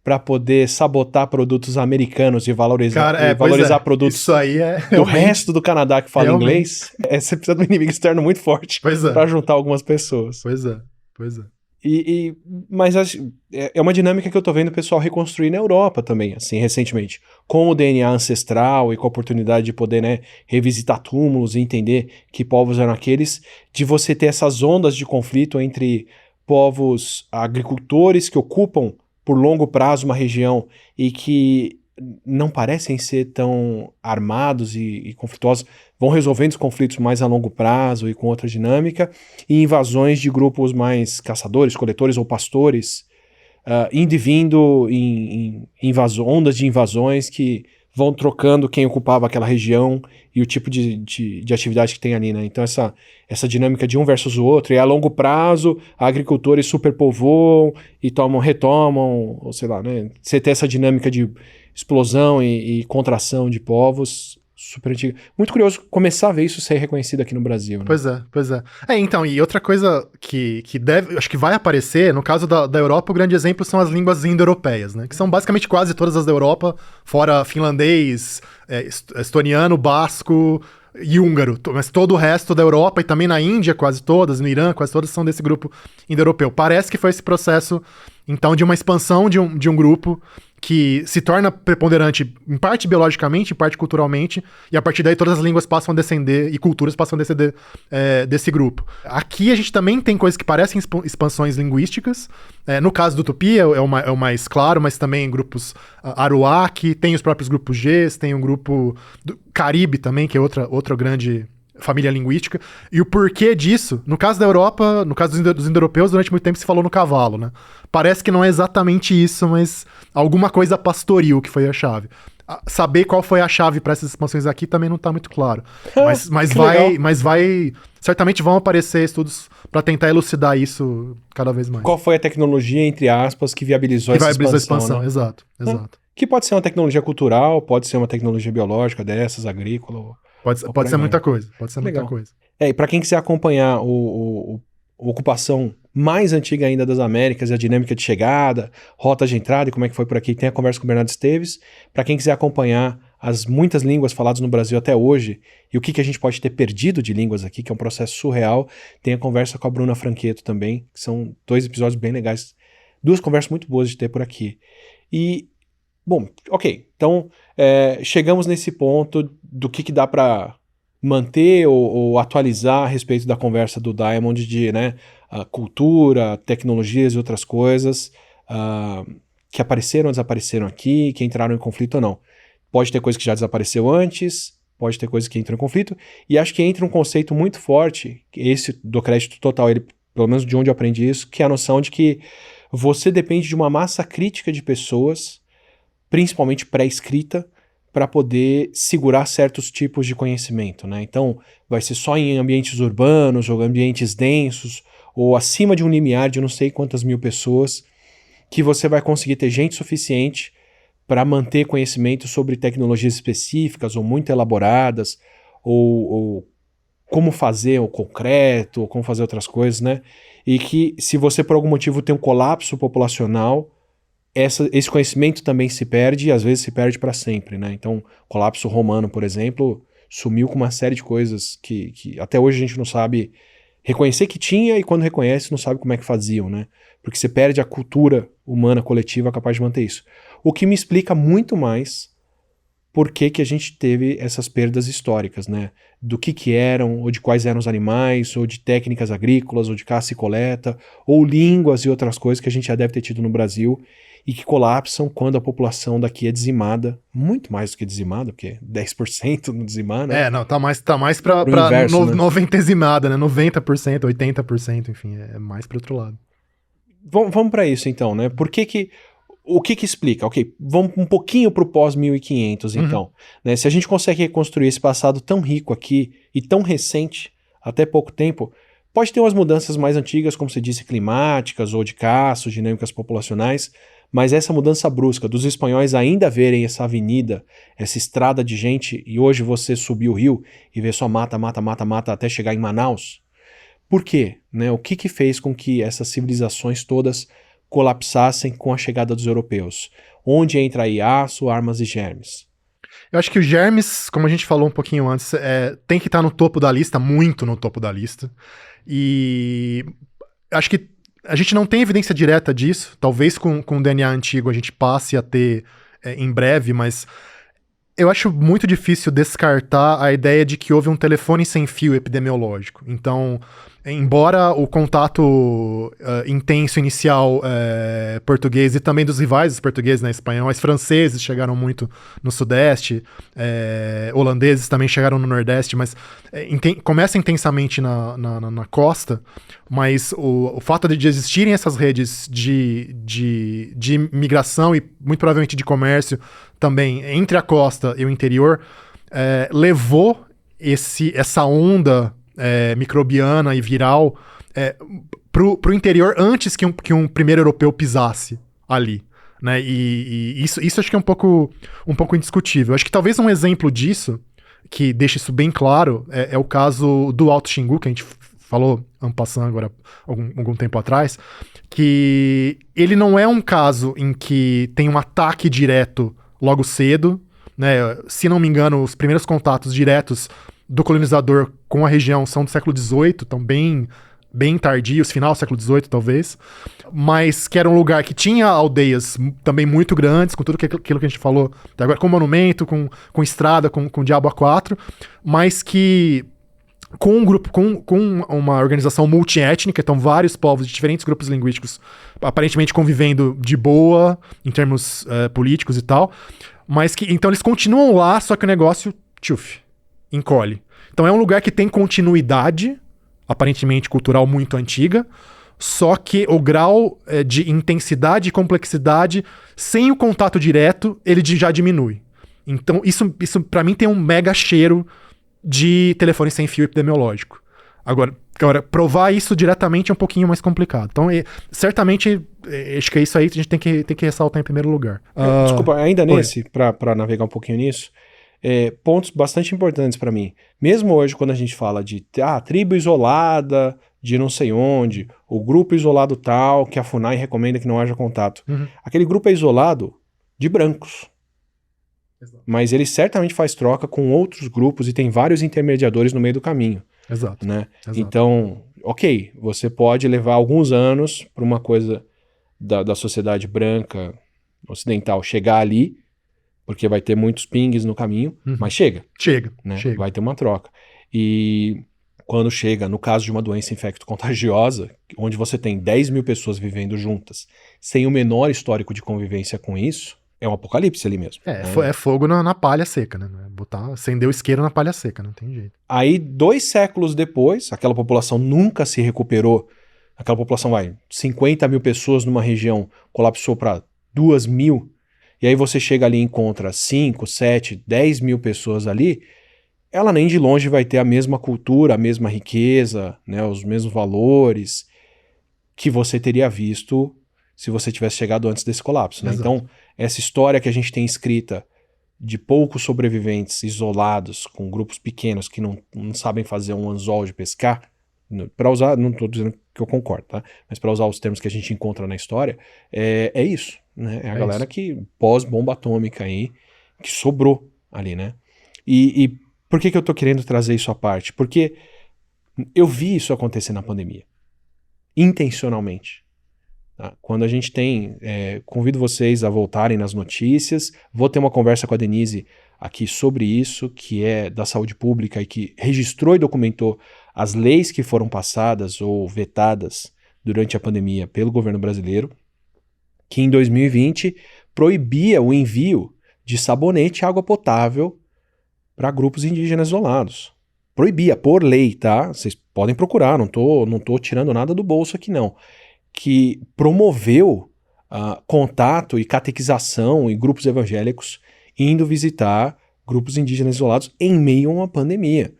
para poder sabotar produtos americanos e valorizar produtos isso aí do resto do Canadá que fala inglês. Você precisa de um inimigo externo muito forte para juntar algumas pessoas. Pois é. Mas é uma dinâmica que eu tô vendo o pessoal reconstruir na Europa também, assim, recentemente. Com o DNA ancestral e com a oportunidade de poder, né, revisitar túmulos e entender que povos eram aqueles, de você ter essas ondas de conflito entre povos agricultores que ocupam por longo prazo uma região e que não parecem ser tão armados e conflituosos, vão resolvendo os conflitos mais a longo prazo e com outra dinâmica, e invasões de grupos mais caçadores, coletores ou pastores, indo e vindo em ondas de invasões que vão trocando quem ocupava aquela região e o tipo de atividade que tem ali, né? Então essa dinâmica de um versus o outro, e a longo prazo, agricultores superpovoam e retomam, ou sei lá, né? Você tem essa dinâmica de explosão e contração de povos super antiga. Muito curioso começar a ver isso ser reconhecido aqui no Brasil, né? Pois é, pois é. Então, e outra coisa que deve, acho que vai aparecer, no caso da Europa, o grande exemplo são as línguas indo-europeias, né? Que são basicamente quase todas as da Europa, fora finlandês, estoniano, basco e húngaro. Mas todo o resto da Europa e também na Índia, quase todas, no Irã, quase todas são desse grupo indo-europeu. Parece que foi esse processo, então, de uma expansão de um grupo que se torna preponderante em parte biologicamente, em parte culturalmente, e a partir daí todas as línguas passam a descender e culturas passam a descender desse grupo. Aqui a gente também tem coisas que parecem expansões linguísticas. No caso do Tupi é o mais claro, mas também grupos Aruac, tem os próprios grupos Gs, tem um grupo do Caribe também, que é outra grande família linguística. E o porquê disso, no caso da Europa, no caso dos indo-europeus, durante muito tempo se falou no cavalo, né? Parece que não é exatamente isso, mas alguma coisa pastoril que foi a chave. Saber qual foi a chave para essas expansões aqui também não tá muito claro. Mas certamente vão aparecer estudos para tentar elucidar isso cada vez mais. Qual foi a tecnologia, entre aspas, que viabilizou essa expansão, né? Exato. Que pode ser uma tecnologia cultural, pode ser uma tecnologia biológica dessas, agrícola. Pode ser muita coisa. Pode ser Legal. muita coisa. E para quem quiser acompanhar a ocupação mais antiga ainda das Américas, a dinâmica de chegada, rota de entrada e como é que foi por aqui, tem a conversa com o Bernardo Esteves. Para quem quiser acompanhar as muitas línguas faladas no Brasil até hoje e o que a gente pode ter perdido de línguas aqui, que é um processo surreal, tem a conversa com a Bruna Franqueto também, que são 2 episódios bem legais, 2 conversas muito boas de ter por aqui. E, bom, ok, então chegamos nesse ponto do que dá para manter ou atualizar a respeito da conversa do Diamond de, né, cultura, tecnologias e outras coisas que apareceram ou desapareceram aqui, que entraram em conflito ou não. Pode ter coisa que já desapareceu antes, pode ter coisa que entrou em conflito, e acho que entra um conceito muito forte, esse do crédito total, ele, pelo menos de onde eu aprendi isso, que é a noção de que você depende de uma massa crítica de pessoas, principalmente pré-escrita, para poder segurar certos tipos de conhecimento, né? Então, vai ser só em ambientes urbanos ou ambientes densos, ou acima de um limiar de não sei quantas mil pessoas, que você vai conseguir ter gente suficiente para manter conhecimento sobre tecnologias específicas ou muito elaboradas, ou como fazer o concreto, ou como fazer outras coisas, né? E que se você por algum motivo tem um colapso populacional, esse conhecimento também se perde e às vezes se perde para sempre, né? Então, colapso romano, por exemplo, sumiu com uma série de coisas que até hoje a gente não sabe reconhecer que tinha e quando reconhece não sabe como é que faziam, né? Porque você perde a cultura humana coletiva capaz de manter isso. O que me explica muito mais por que a gente teve essas perdas históricas, né? Do que eram, ou de quais eram os animais, ou de técnicas agrícolas, ou de caça e coleta, ou línguas e outras coisas que a gente já deve ter tido no Brasil e que colapsam quando a população daqui é dizimada, muito mais do que dizimada, porque 10% não dizimar, né? Não, tá mais pra inverso, né? 90%, né? 90%, 80%, enfim, é mais pro outro lado. Vamos para isso então, né? O que explica? Ok, vamos um pouquinho pro pós-1500 então. Né? Se a gente consegue reconstruir esse passado tão rico aqui e tão recente, até pouco tempo, pode ter umas mudanças mais antigas, como você disse, climáticas ou de caça, dinâmicas populacionais, mas essa mudança brusca dos espanhóis ainda verem essa avenida, essa estrada de gente, e hoje você subir o rio e ver só mata até chegar em Manaus. Por quê? Né? O que fez com que essas civilizações todas colapsassem com a chegada dos europeus? Onde entra aí aço, armas e germes? Eu acho que os germes, como a gente falou um pouquinho antes, tem que estar no topo da lista, muito no topo da lista. E acho que a gente não tem evidência direta disso. Talvez com o DNA antigo a gente passe a ter em breve, mas eu acho muito difícil descartar a ideia de que houve um telefone sem fio epidemiológico. Então, embora o contato intenso inicial português e também dos rivais dos portugueses, né, espanhóis, franceses chegaram muito no Sudeste, holandeses também chegaram no Nordeste, mas começa intensamente na costa, mas o fato de existirem essas redes de migração e muito provavelmente de comércio também entre a costa e o interior levou essa onda microbiana e viral pro interior antes que um primeiro europeu pisasse ali, né? E isso acho que é um pouco indiscutível. Acho que talvez um exemplo disso, que deixa isso bem claro, é o caso do Alto Xingu, que a gente falou en passant agora algum tempo atrás, que ele não é um caso em que tem um ataque direto logo cedo, né? Se não me engano, os primeiros contatos diretos do colonizador com a região são do século XVIII, então bem tardios, final do século XVIII talvez, mas que era um lugar que tinha aldeias também muito grandes, com tudo aquilo que a gente falou até agora, com monumento, com estrada, com Diabo A4, mas que com um grupo, com uma organização multiétnica, então vários povos de diferentes grupos linguísticos aparentemente convivendo de boa em termos políticos e tal, mas que então eles continuam lá, só que o negócio encolhe. Então é um lugar que tem continuidade, aparentemente cultural muito antiga, só que o grau de intensidade e complexidade, sem o contato direto, ele já diminui. Então isso para mim tem um mega cheiro de telefone sem fio epidemiológico. Agora, provar isso diretamente é um pouquinho mais complicado. Então, certamente, acho que é isso aí que a gente tem que ressaltar em primeiro lugar. Desculpa, ainda nesse, para navegar um pouquinho nisso, pontos bastante importantes para mim. Mesmo hoje, quando a gente fala de tribo isolada, de não sei onde, o grupo isolado tal, que a FUNAI recomenda que não haja contato. Uhum. Aquele grupo é isolado de brancos. Exato. Mas ele certamente faz troca com outros grupos e tem vários intermediadores no meio do caminho. Exato. Né? Exato. Então, ok, você pode levar alguns anos para uma coisa da sociedade branca ocidental chegar ali, porque vai ter muitos pings no caminho, mas chega. Né? Chega. Vai ter uma troca. E quando chega, no caso de uma doença infecto-contagiosa, onde você tem 10 mil pessoas vivendo juntas, sem o menor histórico de convivência com isso, é um apocalipse ali mesmo. É fogo na palha seca, né? Acender o isqueiro na palha seca, não tem jeito. Aí, 2 séculos depois, aquela população nunca se recuperou. Aquela população 50 mil pessoas numa região, colapsou para 2 mil. E aí você chega ali e encontra 5, 7, 10 mil pessoas ali. Ela nem de longe vai ter a mesma cultura, a mesma riqueza, né, os mesmos valores que você teria visto se você tivesse chegado antes desse colapso. Né? Então, essa história que a gente tem escrita de poucos sobreviventes isolados, com grupos pequenos que não sabem fazer um anzol de pescar, para usar, não estou dizendo que eu concordo, tá? Mas para usar os termos que a gente encontra na história, é isso. Né? É a galera isso. que pós-bomba atômica aí, que sobrou ali, né? E por que eu estou querendo trazer isso à parte? Porque eu vi isso acontecer na pandemia. Intencionalmente. Tá? Quando a gente tem... convido vocês a voltarem nas notícias. Vou ter uma conversa com a Denise aqui sobre isso, que é da saúde pública e que registrou e documentou as leis que foram passadas ou vetadas durante a pandemia pelo governo brasileiro, que em 2020 proibia o envio de sabonete e água potável para grupos indígenas isolados. Proibia, por lei, tá? Vocês podem procurar, não tô tirando nada do bolso aqui não. Que promoveu contato e catequização em grupos evangélicos indo visitar grupos indígenas isolados em meio a uma pandemia.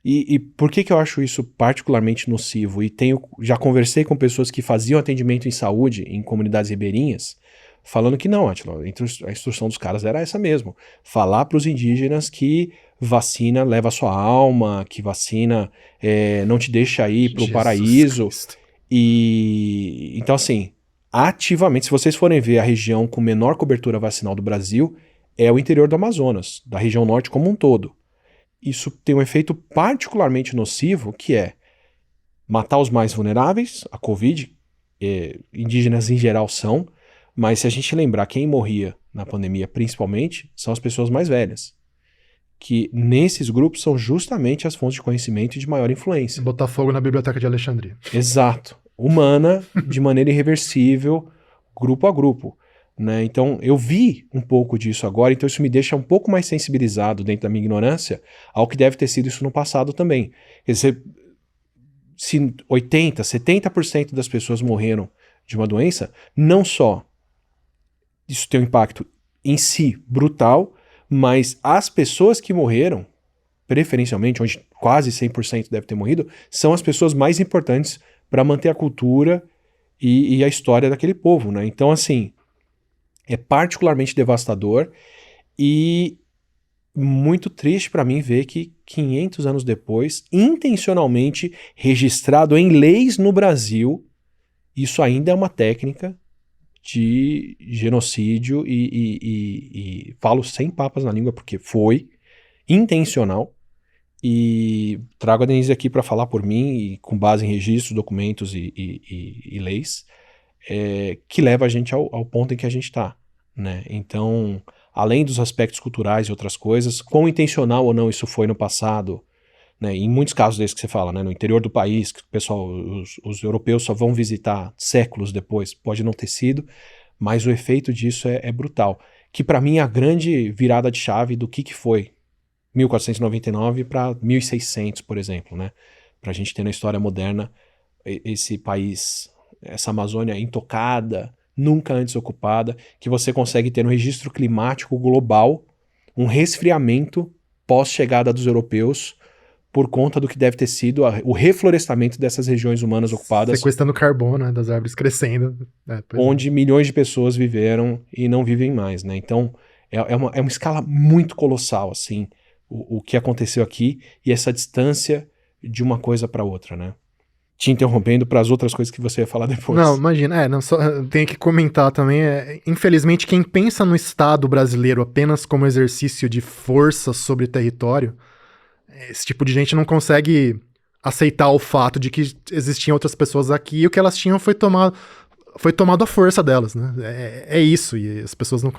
E por que eu acho isso particularmente nocivo? E já conversei com pessoas que faziam atendimento em saúde em comunidades ribeirinhas, falando que não, Átila, a instrução dos caras era essa mesmo. Falar para os indígenas que vacina leva a sua alma, que vacina não te deixa ir para o paraíso. E então, assim, ativamente, se vocês forem ver a região com menor cobertura vacinal do Brasil, é o interior do Amazonas, da região norte como um todo. Isso tem um efeito particularmente nocivo, que é matar os mais vulneráveis, a Covid, indígenas em geral são, mas se a gente lembrar quem morria na pandemia principalmente, são as pessoas mais velhas, que nesses grupos são justamente as fontes de conhecimento e de maior influência. Botar fogo na Biblioteca de Alexandria. Exato. Humana, de maneira irreversível, grupo a grupo. Né? Então, eu vi um pouco disso agora, então isso me deixa um pouco mais sensibilizado dentro da minha ignorância ao que deve ter sido isso no passado também. Quer dizer, se 80%, 70% das pessoas morreram de uma doença, não só isso tem um impacto em si brutal, mas as pessoas que morreram, preferencialmente, onde quase 100% deve ter morrido, são as pessoas mais importantes para manter a cultura e a história daquele povo, né? Então, assim, é particularmente devastador e muito triste para mim ver que 500 anos depois, intencionalmente registrado em leis no Brasil, isso ainda é uma técnica de genocídio e falo sem papas na língua porque foi intencional. E trago a Denise aqui para falar por mim, e com base em registros, documentos e leis, que leva a gente ao ponto em que a gente está, né? Então, além dos aspectos culturais e outras coisas, quão intencional ou não isso foi no passado, né? Em muitos casos desses que você fala, né? No interior do país, que o pessoal, os europeus só vão visitar séculos depois, pode não ter sido, mas o efeito disso é brutal. Que para mim é a grande virada de chave do que foi 1499 para 1600, por exemplo, né? Para a gente ter na história moderna esse país, essa Amazônia intocada, nunca antes ocupada, que você consegue ter no registro climático global um resfriamento pós-chegada dos europeus por conta do que deve ter sido o reflorestamento dessas regiões humanas ocupadas. Sequestrando carbono, né, das árvores crescendo. Onde milhões de pessoas viveram e não vivem mais, né? Então, é uma escala muito colossal, assim, o que aconteceu aqui e essa distância de uma coisa para outra, né? Te interrompendo para as outras coisas que você ia falar depois. Não, imagina, tenho que comentar também, infelizmente quem pensa no Estado brasileiro apenas como exercício de força sobre território, esse tipo de gente não consegue aceitar o fato de que existiam outras pessoas aqui e o que elas tinham foi tomado à força delas, né? É isso, e as pessoas não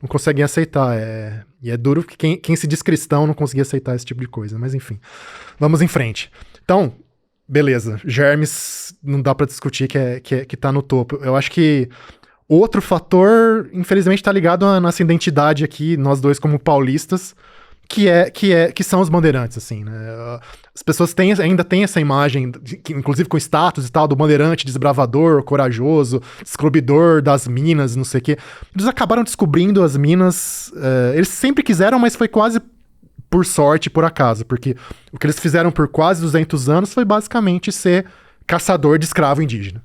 conseguem aceitar. E é duro que quem se diz cristão não conseguir aceitar esse tipo de coisa, mas enfim. Vamos em frente. Então, beleza, germes não dá pra discutir que tá no topo. Eu acho que outro fator, infelizmente, tá ligado à nossa identidade aqui, nós dois como paulistas, que são os bandeirantes, assim, né? As pessoas ainda têm essa imagem, inclusive com status e tal, do bandeirante desbravador, corajoso, descobridor das minas, não sei o quê. Eles acabaram descobrindo as minas, eles sempre quiseram, mas foi quase por sorte, por acaso, porque o que eles fizeram por quase 200 anos foi basicamente ser caçador de escravo indígena.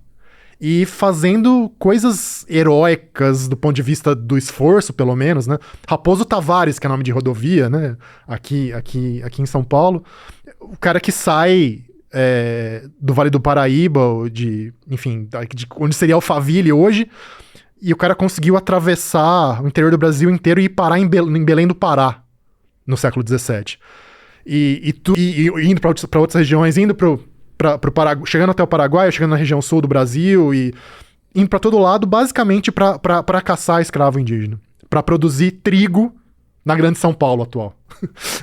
E fazendo coisas heróicas do ponto de vista do esforço, pelo menos, né? Raposo Tavares, que é nome de rodovia, né? Aqui em São Paulo. O cara que sai do Vale do Paraíba, enfim, de onde seria Alphaville hoje, e o cara conseguiu atravessar o interior do Brasil inteiro e parar em Belém do Pará, no século XVII. E indo para outras regiões, indo pro Paraguai, chegando até o Paraguai, chegando na região sul do Brasil e indo para todo lado, basicamente para caçar escravo indígena, para produzir trigo na Grande São Paulo atual.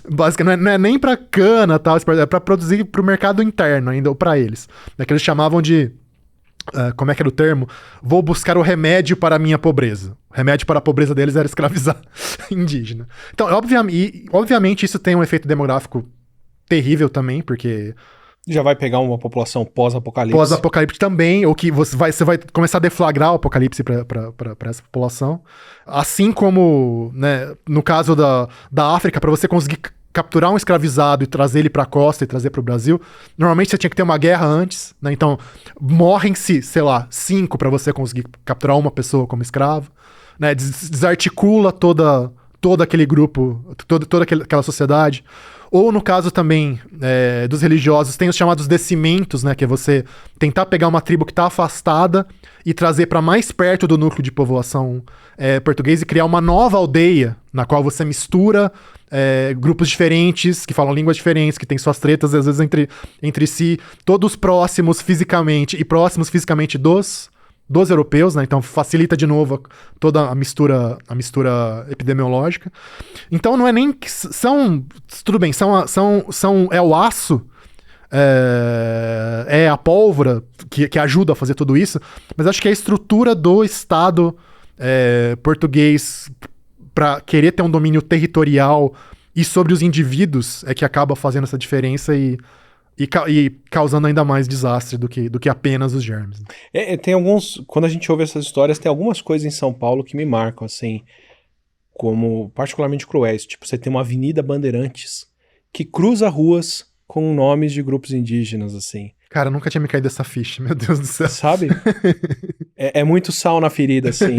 Basicamente, não é nem para cana, tal, é para produzir para o mercado interno ainda, ou para eles. É que eles chamavam de, como é que era o termo? Vou buscar o remédio para a minha pobreza. O remédio para a pobreza deles era escravizar indígena. Então, obviamente isso tem um efeito demográfico terrível também, porque já vai pegar uma população pós-apocalipse. Pós-apocalipse também, ou que você vai começar a deflagrar o apocalipse para essa população. Assim como, né, no caso da África, para você conseguir capturar um escravizado e trazer ele para a costa e trazer para o Brasil, normalmente você tinha que ter uma guerra antes, né? Então, morrem-se, sei lá, 5 para você conseguir capturar uma pessoa como escravo, né? Desarticula todo aquele grupo, toda aquela sociedade. Ou no caso também dos religiosos, tem os chamados descimentos, né? Que é você tentar pegar uma tribo que está afastada e trazer para mais perto do núcleo de povoação português e criar uma nova aldeia, na qual você mistura grupos diferentes, que falam línguas diferentes, que têm suas tretas, às vezes, entre si, todos próximos fisicamente e próximos fisicamente dos dos europeus, né? Então facilita de novo toda a mistura epidemiológica. Então não é nem que são, tudo bem, é o aço, é a pólvora que ajuda a fazer tudo isso, mas acho que a estrutura do Estado português para querer ter um domínio territorial e sobre os indivíduos é que acaba fazendo essa diferença e causando ainda mais desastre do que apenas os germes. Tem alguns... Quando a gente ouve essas histórias, tem algumas coisas em São Paulo que me marcam, assim, como particularmente cruéis. Tipo, você tem uma Avenida Bandeirantes que cruza ruas com nomes de grupos indígenas, assim. Cara, nunca tinha me caído essa ficha, meu Deus do céu. Sabe? É muito sal na ferida, assim.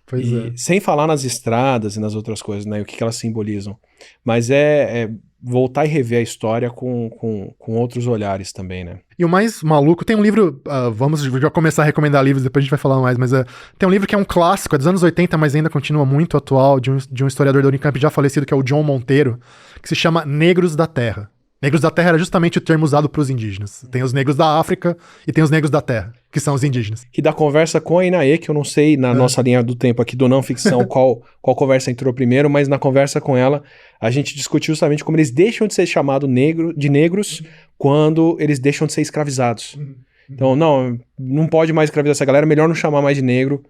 Pois é. Sem falar nas estradas e nas outras coisas, né? O que elas simbolizam. Mas é voltar e rever a história com outros olhares também, né? E o mais maluco, tem um livro, vamos já começar a recomendar livros, depois a gente vai falar mais, mas tem um livro que é um clássico, é dos anos 80, mas ainda continua muito atual, de um historiador da Unicamp já falecido, que é o John Monteiro, que se chama Negros da Terra. Negros da Terra era justamente o termo usado para os indígenas. Tem os negros da África e tem os negros da Terra, que são os indígenas. Que da conversa com a Inaê, que eu não sei, na nossa linha do tempo aqui do não ficção, qual conversa entrou primeiro, mas na conversa com ela, a gente discutiu justamente como eles deixam de ser chamados de negros quando eles deixam de ser escravizados. Então, não pode mais escravizar essa galera, melhor não chamar mais de negro,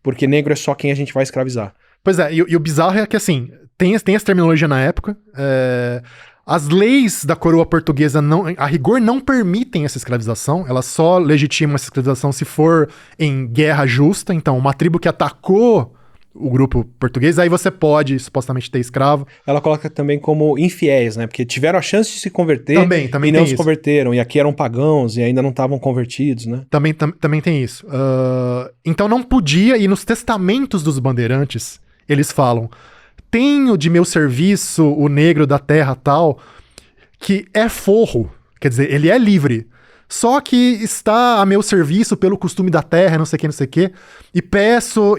porque negro é só quem a gente vai escravizar. Pois é, e o bizarro é que, assim, tem essa terminologia na época, as leis da coroa portuguesa, a rigor, não permitem essa escravização. Elas só legitimam essa escravização se for em guerra justa. Então, uma tribo que atacou o grupo português, aí você pode, supostamente, ter escravo. Ela coloca também como infiéis, né? Porque tiveram a chance de se converter também e não tem se isso. Converteram. E aqui eram pagãos e ainda não estavam convertidos, né? Também tem isso. Então, não podia, e nos testamentos dos bandeirantes, eles falam... Tenho de meu serviço o negro da terra tal, que é forro, quer dizer, ele é livre, só que está a meu serviço pelo costume da terra, não sei o que, e peço,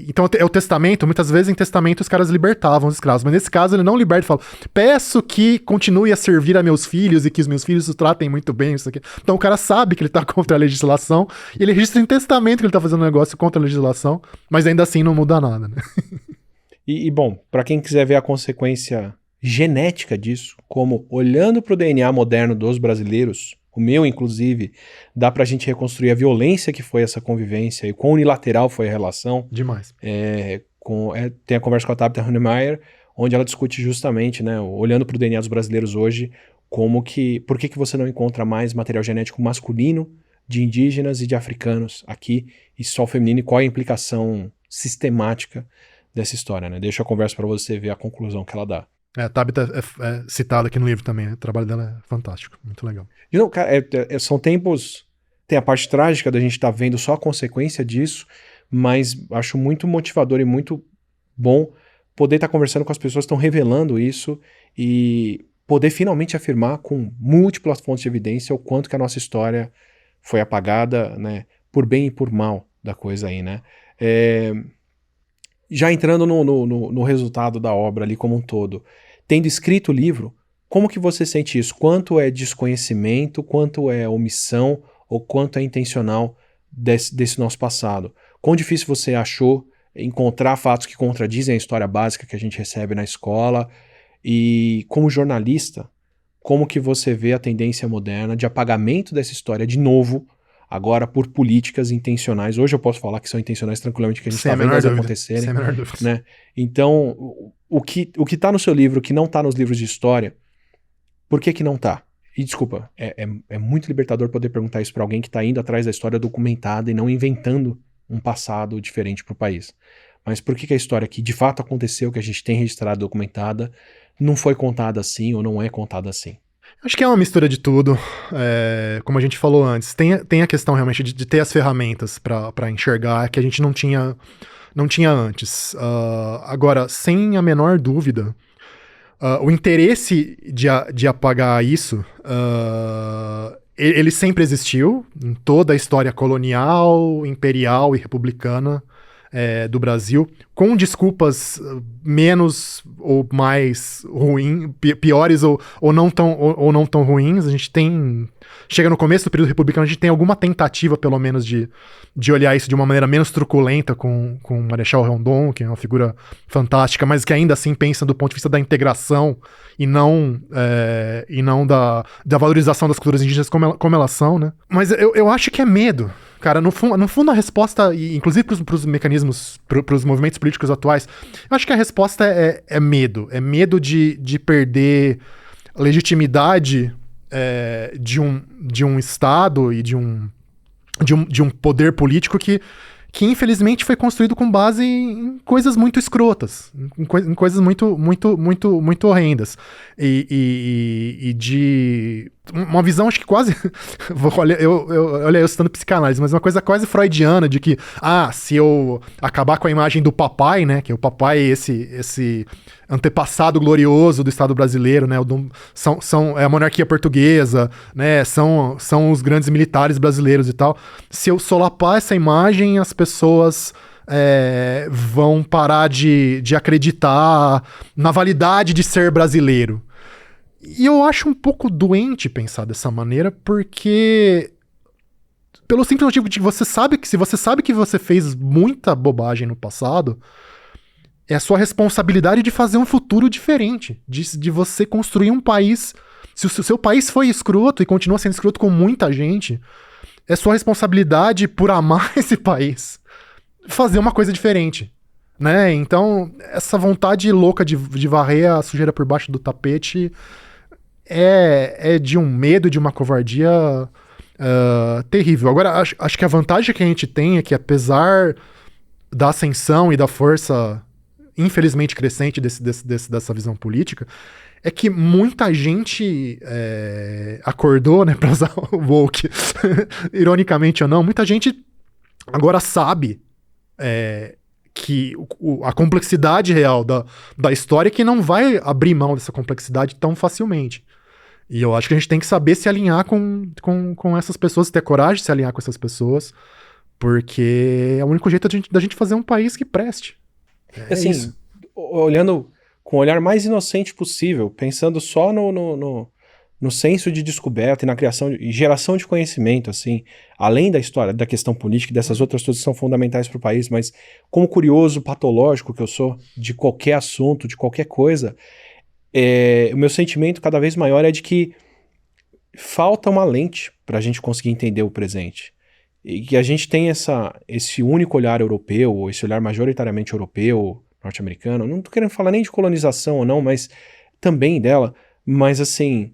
então é o testamento, muitas vezes em testamento os caras libertavam os escravos, mas nesse caso ele não liberta, fala, peço que continue a servir a meus filhos e que os meus filhos os tratem muito bem, isso aqui. Então o cara sabe que ele tá contra a legislação, e ele registra em testamento que ele tá fazendo um negócio contra a legislação, mas ainda assim não muda nada, né? Bom, para quem quiser ver a consequência genética disso, como olhando para o DNA moderno dos brasileiros, o meu inclusive, dá para a gente reconstruir a violência que foi essa convivência e quão unilateral foi a relação. Demais. Tem a conversa com a Tabitha Hunemeyer, onde ela discute justamente, né, olhando para o DNA dos brasileiros hoje, por que você não encontra mais material genético masculino de indígenas e de africanos aqui, e só feminino, e qual é a implicação sistemática dessa história, né? Deixa a conversa para você ver a conclusão que ela dá. A Tabitha é citada aqui no livro também, né? O trabalho dela é fantástico, muito legal. Cara, são tempos... Tem a parte trágica da gente estar vendo só a consequência disso, mas acho muito motivador e muito bom poder estar conversando com as pessoas que estão revelando isso e poder finalmente afirmar com múltiplas fontes de evidência o quanto que a nossa história foi apagada, né? Por bem e por mal da coisa aí, né? Já entrando no resultado da obra ali como um todo, tendo escrito o livro, como que você sente isso? Quanto é desconhecimento, quanto é omissão ou quanto é intencional desse nosso passado? Quão difícil você achou encontrar fatos que contradizem a história básica que a gente recebe na escola? E como jornalista, como que você vê a tendência moderna de apagamento dessa história de novo, agora por políticas intencionais? Hoje eu posso falar que são intencionais tranquilamente, que a gente está vendo elas acontecerem. Sem a menor dúvida. Né? Então, o que está no seu livro, o que não está nos livros de história, por que não está? E desculpa, é muito libertador poder perguntar isso para alguém que está indo atrás da história documentada e não inventando um passado diferente para o país. Mas por que a história que de fato aconteceu, que a gente tem registrado documentada, não foi contada assim ou não é contada assim? Acho que é uma mistura de tudo, como a gente falou antes. Tem a questão realmente de ter as ferramentas para enxergar que a gente não tinha antes. Agora, sem a menor dúvida, o interesse de apagar isso, ele sempre existiu em toda a história colonial, imperial e republicana. do Brasil, com desculpas menos ou mais piores ou não tão ruins. A gente tem... Chega no começo do período republicano, a gente tem alguma tentativa, pelo menos, de olhar isso de uma maneira menos truculenta com o Marechal Rondon, que é uma figura fantástica, mas que ainda assim pensa do ponto de vista da integração e não da valorização das culturas indígenas como elas são, né? Mas eu acho que é medo. Cara, no fundo a resposta, inclusive pros mecanismos, pros movimentos políticos atuais, eu acho que a resposta é medo. É medo de perder legitimidade de um Estado e de um poder político que infelizmente foi construído com base em coisas muito escrotas, em coisas muito horrendas. E de uma visão, acho que quase... Olha, eu citando psicanálise, mas uma coisa quase freudiana de que, se eu acabar com a imagem do papai, né, que o papai é esse antepassado glorioso do Estado brasileiro, né, é a monarquia portuguesa, né, são os grandes militares brasileiros e tal. Se eu solapar essa imagem, as pessoas vão parar de acreditar na validade de ser brasileiro. E eu acho um pouco doente pensar dessa maneira, porque pelo simples motivo de que se você sabe que você fez muita bobagem no passado, é a sua responsabilidade de fazer um futuro diferente, de você construir um país. Se o seu país foi escroto e continua sendo escroto com muita gente, é sua responsabilidade, por amar esse país, fazer uma coisa diferente, né? Então, essa vontade louca de varrer a sujeira por baixo do tapete é de um medo, de uma covardia terrível. Agora, acho que a vantagem que a gente tem é que, apesar da ascensão e da força infelizmente crescente dessa visão política, é que muita gente acordou, né, pra usar o woke, ironicamente ou não, muita gente agora sabe que a complexidade real da história é que não vai abrir mão dessa complexidade tão facilmente. E eu acho que a gente tem que saber se alinhar com essas pessoas, ter coragem de se alinhar com essas pessoas, porque é o único jeito da gente fazer um país que preste. Assim, isso. Olhando com o olhar mais inocente possível, pensando só no senso de descoberta e na criação e geração de conhecimento, assim, além da história, da questão política e dessas outras coisas que são fundamentais para o país, mas como curioso patológico que eu sou de qualquer assunto, de qualquer coisa, o meu sentimento cada vez maior é de que falta uma lente para a gente conseguir entender o presente. E que a gente tem esse único olhar europeu, ou esse olhar majoritariamente europeu, norte-americano. Não tô querendo falar nem de colonização ou não, mas também dela. Mas assim,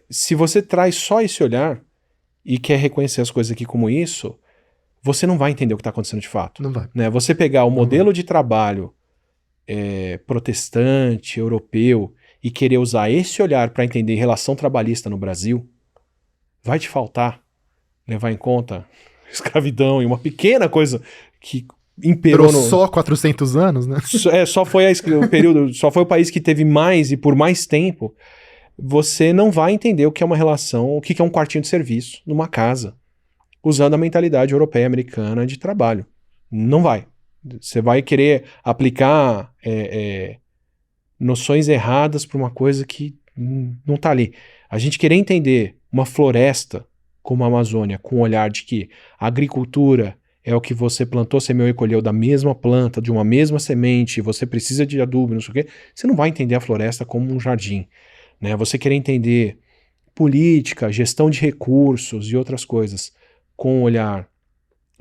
se você traz só esse olhar e quer reconhecer as coisas aqui como isso, você não vai entender o que está acontecendo de fato. Não vai. Né? Você pegar o modelo de trabalho protestante, europeu, e querer usar esse olhar para entender relação trabalhista no Brasil, vai te faltar levar em conta escravidão e uma pequena coisa que imperou só 400 anos, né? Só foi o período, só foi o país que teve mais e por mais tempo. Você não vai entender o que é uma relação, o que é um quartinho de serviço numa casa, usando a mentalidade europeia americana de trabalho. Não vai. Você vai querer aplicar noções erradas para uma coisa que não está ali. A gente querer entender uma floresta como a Amazônia, com o olhar de que a agricultura é o que você plantou, semeou e colheu da mesma planta, de uma mesma semente, você precisa de adubo, não sei o quê, você não vai entender a floresta como um jardim. Né? Você querer entender política, gestão de recursos e outras coisas com o olhar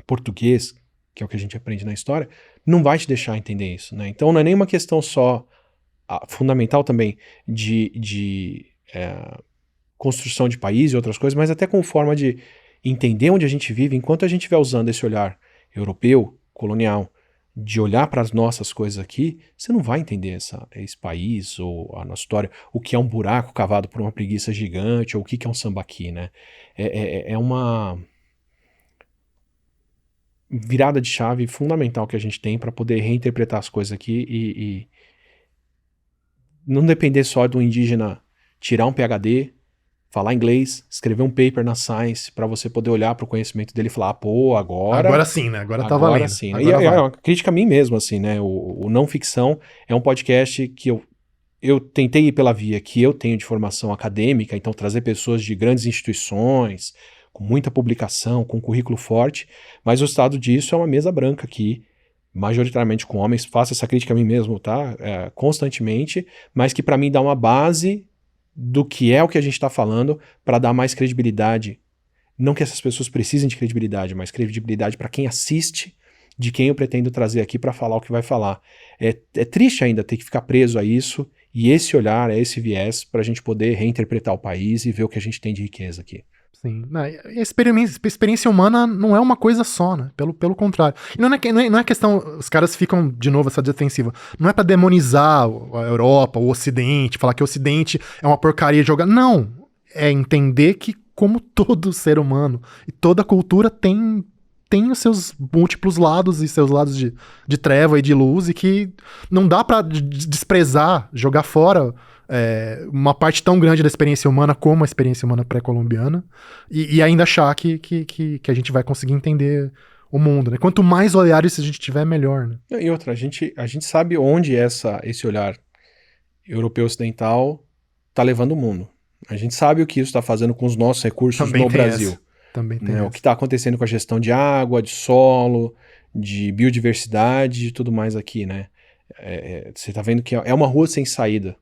português, que é o que a gente aprende na história, não vai te deixar entender isso. Né? Então não é nem uma questão só fundamental também de construção de país e outras coisas, mas até como forma de entender onde a gente vive. Enquanto a gente estiver usando esse olhar europeu, colonial, de olhar para as nossas coisas aqui, você não vai entender esse país ou a nossa história, o que é um buraco cavado por uma preguiça gigante, ou o que é um sambaqui, né? É uma virada de chave fundamental que a gente tem para poder reinterpretar as coisas aqui e não depender só do indígena tirar um PhD, falar inglês, escrever um paper na Science para você poder olhar para o conhecimento dele e falar, pô, Agora sim, né? Agora tá valendo. Sim, né? Agora É vai. uma crítica a mim mesmo, assim, né? O Não Ficção é um podcast que eu tentei ir pela via que eu tenho de formação acadêmica, então trazer pessoas de grandes instituições, com muita publicação, com currículo forte, mas o resultado disso é uma mesa branca aqui, majoritariamente com homens, faço essa crítica a mim mesmo, tá? Constantemente, mas que para mim dá uma base do que é o que a gente está falando para dar mais credibilidade. Não que essas pessoas precisem de credibilidade, mas credibilidade para quem assiste, de quem eu pretendo trazer aqui para falar o que vai falar. É triste ainda ter que ficar preso a isso, e esse olhar, esse viés, para a gente poder reinterpretar o país e ver o que a gente tem de riqueza aqui. Sim. Não, experiência humana não é uma coisa só, né? Pelo contrário. E não é questão. Os caras ficam, de novo, essa defensiva. Não é pra demonizar a Europa, o Ocidente, falar que o Ocidente é uma porcaria de jogar. Não. É entender que, como todo ser humano e toda cultura tem os seus múltiplos lados e seus lados de treva e de luz, e que não dá pra desprezar, jogar fora uma parte tão grande da experiência humana como a experiência humana pré-colombiana, e ainda achar que a gente vai conseguir entender o mundo, né? Quanto mais olhares a gente tiver, melhor, né? E outra, a gente sabe onde esse olhar europeu ocidental está levando o mundo. A gente sabe o que isso está fazendo com os nossos recursos Também no tem Brasil. essa. Também tem Né? O essa. que está acontecendo com a gestão de água, de solo, de biodiversidade e tudo mais aqui, né? Você está vendo que é uma rua sem saída,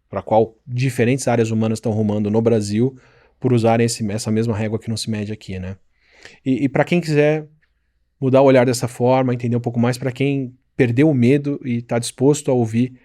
para a qual diferentes áreas humanas estão rumando no Brasil por usarem essa mesma régua que não se mede aqui, né? E para quem quiser mudar o olhar dessa forma, entender um pouco mais, para quem perdeu o medo e está disposto a ouvir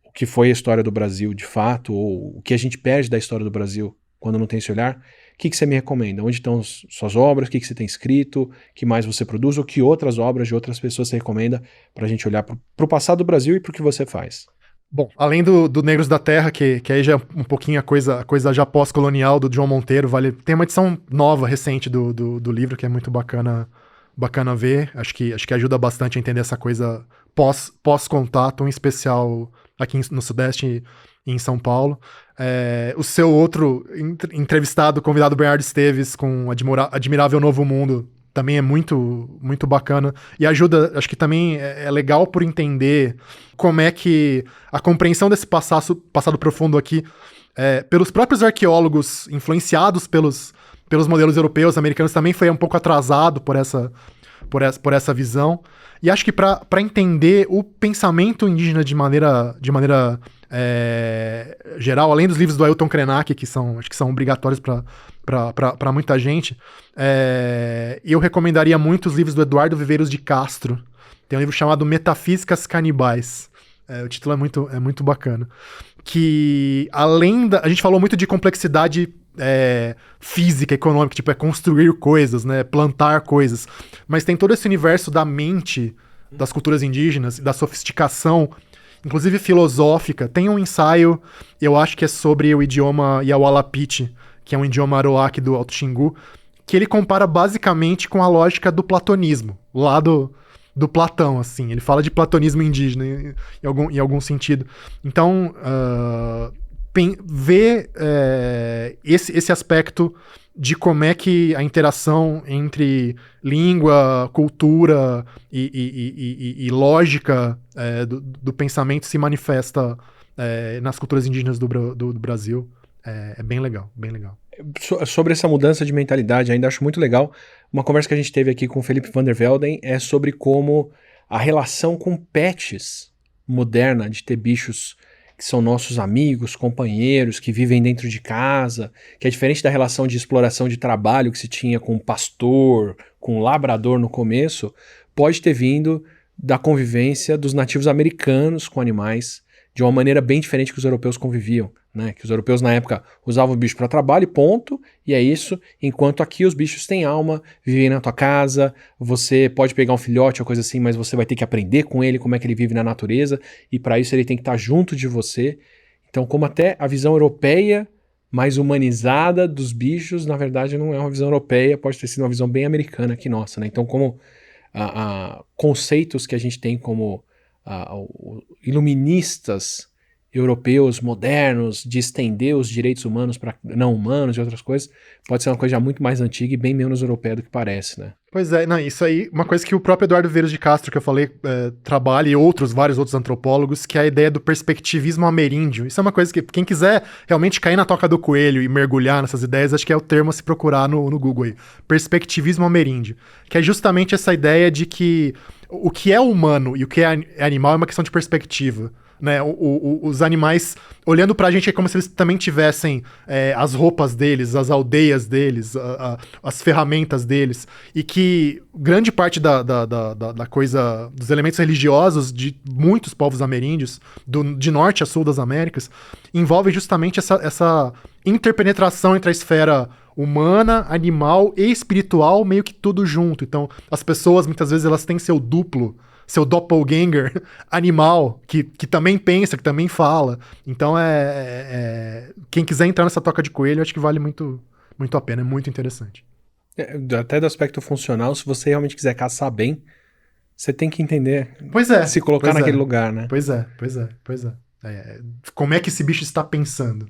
o que foi a história do Brasil de fato, ou o que a gente perde da história do Brasil quando não tem esse olhar, o que você me recomenda? Onde estão suas obras? O que você tem escrito? O que mais você produz? Ou que outras obras de outras pessoas você recomenda para a gente olhar para o passado do Brasil e para o que você faz? Bom, além do Negros da Terra, que aí já é um pouquinho a coisa já pós-colonial do João Monteiro, tem uma edição nova, recente do livro, que é muito bacana ver. Acho que ajuda bastante a entender essa coisa pós-contato, em especial aqui no Sudeste e em São Paulo. O seu outro entrevistado, convidado Bernardo Esteves, com Admirável Novo Mundo, também é muito, muito bacana. E ajuda, acho que também é legal por entender como é que a compreensão desse passado profundo aqui, pelos próprios arqueólogos, influenciados pelos modelos europeus, americanos, também foi um pouco atrasado por essa visão. E acho que para entender o pensamento indígena de maneira geral, além dos livros do Ailton Krenak, acho que são obrigatórios para muita gente, eu recomendaria muito os livros do Eduardo Viveiros de Castro. Tem um livro chamado Metafísicas Canibais. O título é muito bacana. Que a gente falou muito de complexidade física, econômica, tipo, construir coisas, né, plantar coisas. Mas tem todo esse universo da mente das culturas indígenas, da sofisticação, inclusive filosófica. Tem um ensaio, eu acho que é sobre o idioma Yawalapiti, que é um idioma aroaque do Alto Xingu, que ele compara basicamente com a lógica do platonismo, o lado do Platão, assim. Ele fala de platonismo indígena em algum sentido. Então, ver esse aspecto de como é que a interação entre língua, cultura e lógica do pensamento se manifesta nas culturas indígenas do Brasil é bem legal, bem legal. Sobre essa mudança de mentalidade, ainda acho muito legal. Uma conversa que a gente teve aqui com o Felipe van der Velden é sobre como a relação com pets moderna, de ter bichos que são nossos amigos, companheiros, que vivem dentro de casa, que é diferente da relação de exploração de trabalho que se tinha com o pastor, com o labrador no começo, pode ter vindo da convivência dos nativos americanos com animais, de uma maneira bem diferente que os europeus conviviam, né? Que os europeus na época usavam o bicho para trabalho e ponto, e é isso, enquanto aqui os bichos têm alma, vivem na tua casa, você pode pegar um filhote ou coisa assim, mas você vai ter que aprender com ele como é que ele vive na natureza, e para isso ele tem que estar junto de você. Então, como até a visão europeia mais humanizada dos bichos, na verdade não é uma visão europeia, pode ter sido uma visão bem americana que nossa, né? Então, como conceitos que a gente tem como iluministas europeus modernos, de estender os direitos humanos para não humanos e outras coisas, pode ser uma coisa já muito mais antiga e bem menos europeia do que parece, né? Pois é, não, isso aí, uma coisa que o próprio Eduardo Veiras de Castro, que eu falei, trabalha, e vários outros antropólogos, que é a ideia do perspectivismo ameríndio. Isso é uma coisa que quem quiser realmente cair na toca do coelho e mergulhar nessas ideias, acho que é o termo a se procurar no Google aí. Perspectivismo ameríndio. Que é justamente essa ideia de que o que é humano e o que é animal é uma questão de perspectiva. Né, os animais olhando pra gente é como se eles também tivessem as roupas deles, as aldeias deles, as ferramentas deles, e que grande parte da coisa, dos elementos religiosos de muitos povos ameríndios, de norte a sul das Américas, envolve justamente essa interpenetração entre a esfera humana, animal e espiritual, meio que tudo junto. Então, as pessoas, muitas vezes, elas têm seu duplo, seu doppelganger animal, que também pensa, que também fala. Então, quem quiser entrar nessa toca de coelho, acho que vale muito, muito a pena, é muito interessante. Até do aspecto funcional, se você realmente quiser caçar bem, você tem que entender, se colocar naquele lugar, né? Pois é. Como é que esse bicho está pensando?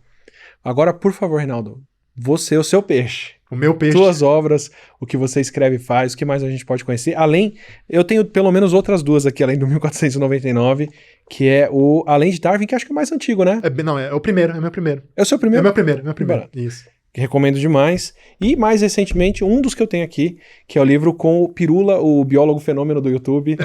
Agora, por favor, Reinaldo, você, o seu peixe. O meu peixe. Suas obras, o que você escreve e faz, o que mais a gente pode conhecer. Eu tenho pelo menos outras duas aqui, além do 1499, que é o Além de Darwin, que acho que é o mais antigo, né? É o primeiro, é meu primeiro. É o seu primeiro? É meu primeiro. Isso. Que recomendo demais. E mais recentemente, um dos que eu tenho aqui, que é o livro com o Pirula, o biólogo fenômeno do YouTube,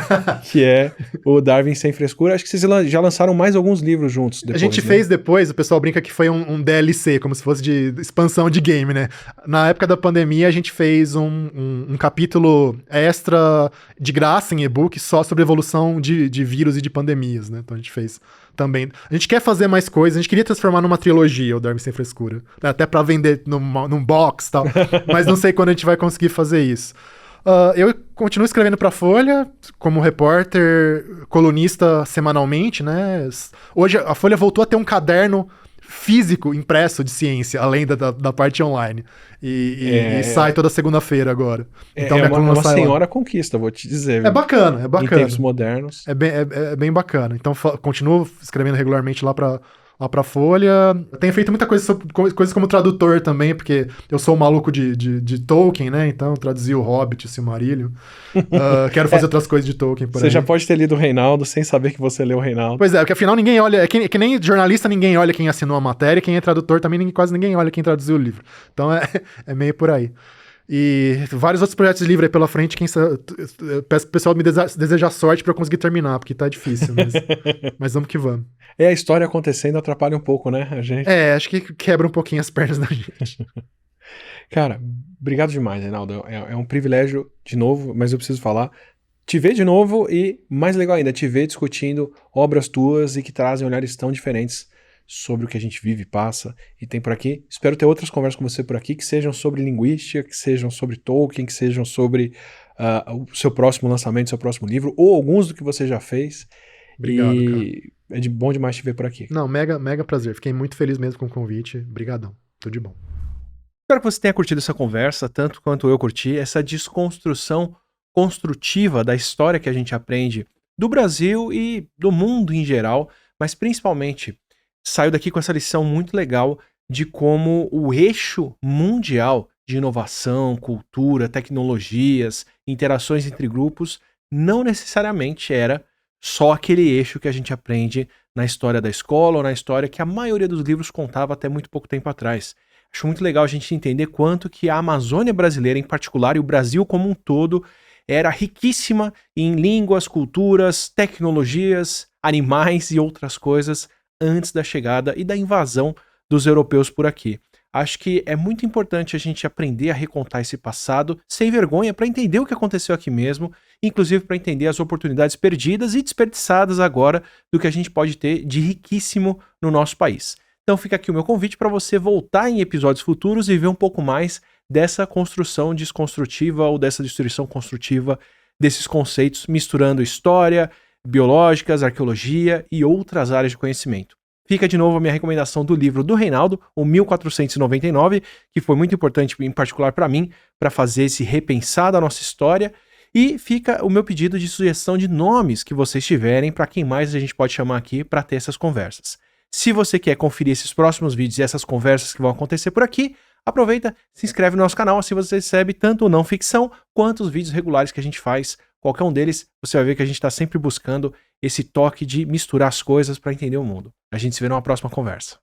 que é o Darwin Sem Frescura. Acho que vocês já lançaram mais alguns livros juntos depois. A gente fez depois, o pessoal brinca que foi um DLC, como se fosse de expansão de game, né? Na época da pandemia, a gente fez um capítulo extra de graça em e-book só sobre evolução de vírus e de pandemias, né? Então a gente fez também. A gente quer fazer mais coisas, a gente queria transformar numa trilogia o Darwin Sem Frescura, né? Até pra vender num box e tal, mas não sei quando a gente vai conseguir fazer isso. Eu continuo escrevendo pra Folha, como repórter, colunista semanalmente, né? Hoje a Folha voltou a ter um caderno físico impresso de ciência, além da parte online. E sai toda segunda-feira agora. Então, é uma senhora conquista, vou te dizer. É bacana. Em tempos modernos. É bem bacana. Então, continuo escrevendo regularmente lá pra Folha. Eu tenho feito muita coisa coisas como tradutor também, porque eu sou um maluco de Tolkien, né? Então, traduzi o Hobbit, o Silmarillion. Quero fazer outras coisas de Tolkien por aí. Você já pode ter lido o Reinaldo sem saber que você leu o Reinaldo. Pois é, porque afinal ninguém olha... É que nem jornalista, ninguém olha quem assinou a matéria, quem é tradutor também, quase ninguém olha quem traduziu o livro. Então, é meio por aí. E vários outros projetos de livro aí pela frente, eu peço pro pessoal me desejar sorte pra eu conseguir terminar, porque tá difícil, mas vamos que vamos. A história acontecendo atrapalha um pouco, né, a gente? Acho que quebra um pouquinho as pernas da gente. Cara, obrigado demais, Reinaldo. É um privilégio, de novo, mas eu preciso falar, te ver de novo e, mais legal ainda, te ver discutindo obras tuas e que trazem olhares tão diferentes sobre o que a gente vive, passa e tem por aqui. Espero ter outras conversas com você por aqui, que sejam sobre linguística, que sejam sobre Tolkien, que sejam sobre o seu próximo lançamento, seu próximo livro, ou alguns do que você já fez. Obrigado, cara. É bom demais te ver por aqui. Não, mega prazer. Fiquei muito feliz mesmo com o convite. Obrigadão. Tudo de bom. Espero que você tenha curtido essa conversa, tanto quanto eu curti, essa desconstrução construtiva da história que a gente aprende do Brasil e do mundo em geral, mas principalmente saio daqui com essa lição muito legal de como o eixo mundial de inovação, cultura, tecnologias, interações entre grupos não necessariamente era só aquele eixo que a gente aprende na história da escola ou na história que a maioria dos livros contava até muito pouco tempo atrás. Acho muito legal a gente entender quanto que a Amazônia brasileira em particular e o Brasil como um todo era riquíssima em línguas, culturas, tecnologias, animais e outras coisas antes da chegada e da invasão dos europeus por aqui. Acho que é muito importante a gente aprender a recontar esse passado sem vergonha para entender o que aconteceu aqui mesmo, inclusive para entender as oportunidades perdidas e desperdiçadas agora do que a gente pode ter de riquíssimo no nosso país. Então fica aqui o meu convite para você voltar em episódios futuros e ver um pouco mais dessa construção desconstrutiva ou dessa destruição construtiva desses conceitos, misturando história, biológicas, arqueologia e outras áreas de conhecimento. Fica de novo a minha recomendação do livro do Reinaldo, o 1499, que foi muito importante, em particular para mim, para fazer esse repensar da nossa história. E fica o meu pedido de sugestão de nomes que vocês tiverem para quem mais a gente pode chamar aqui para ter essas conversas. Se você quer conferir esses próximos vídeos e essas conversas que vão acontecer por aqui, aproveita, se inscreve no nosso canal, assim você recebe tanto o não ficção quanto os vídeos regulares que a gente faz. Qualquer um deles, você vai ver que a gente está sempre buscando esse toque de misturar as coisas para entender o mundo. A gente se vê numa próxima conversa.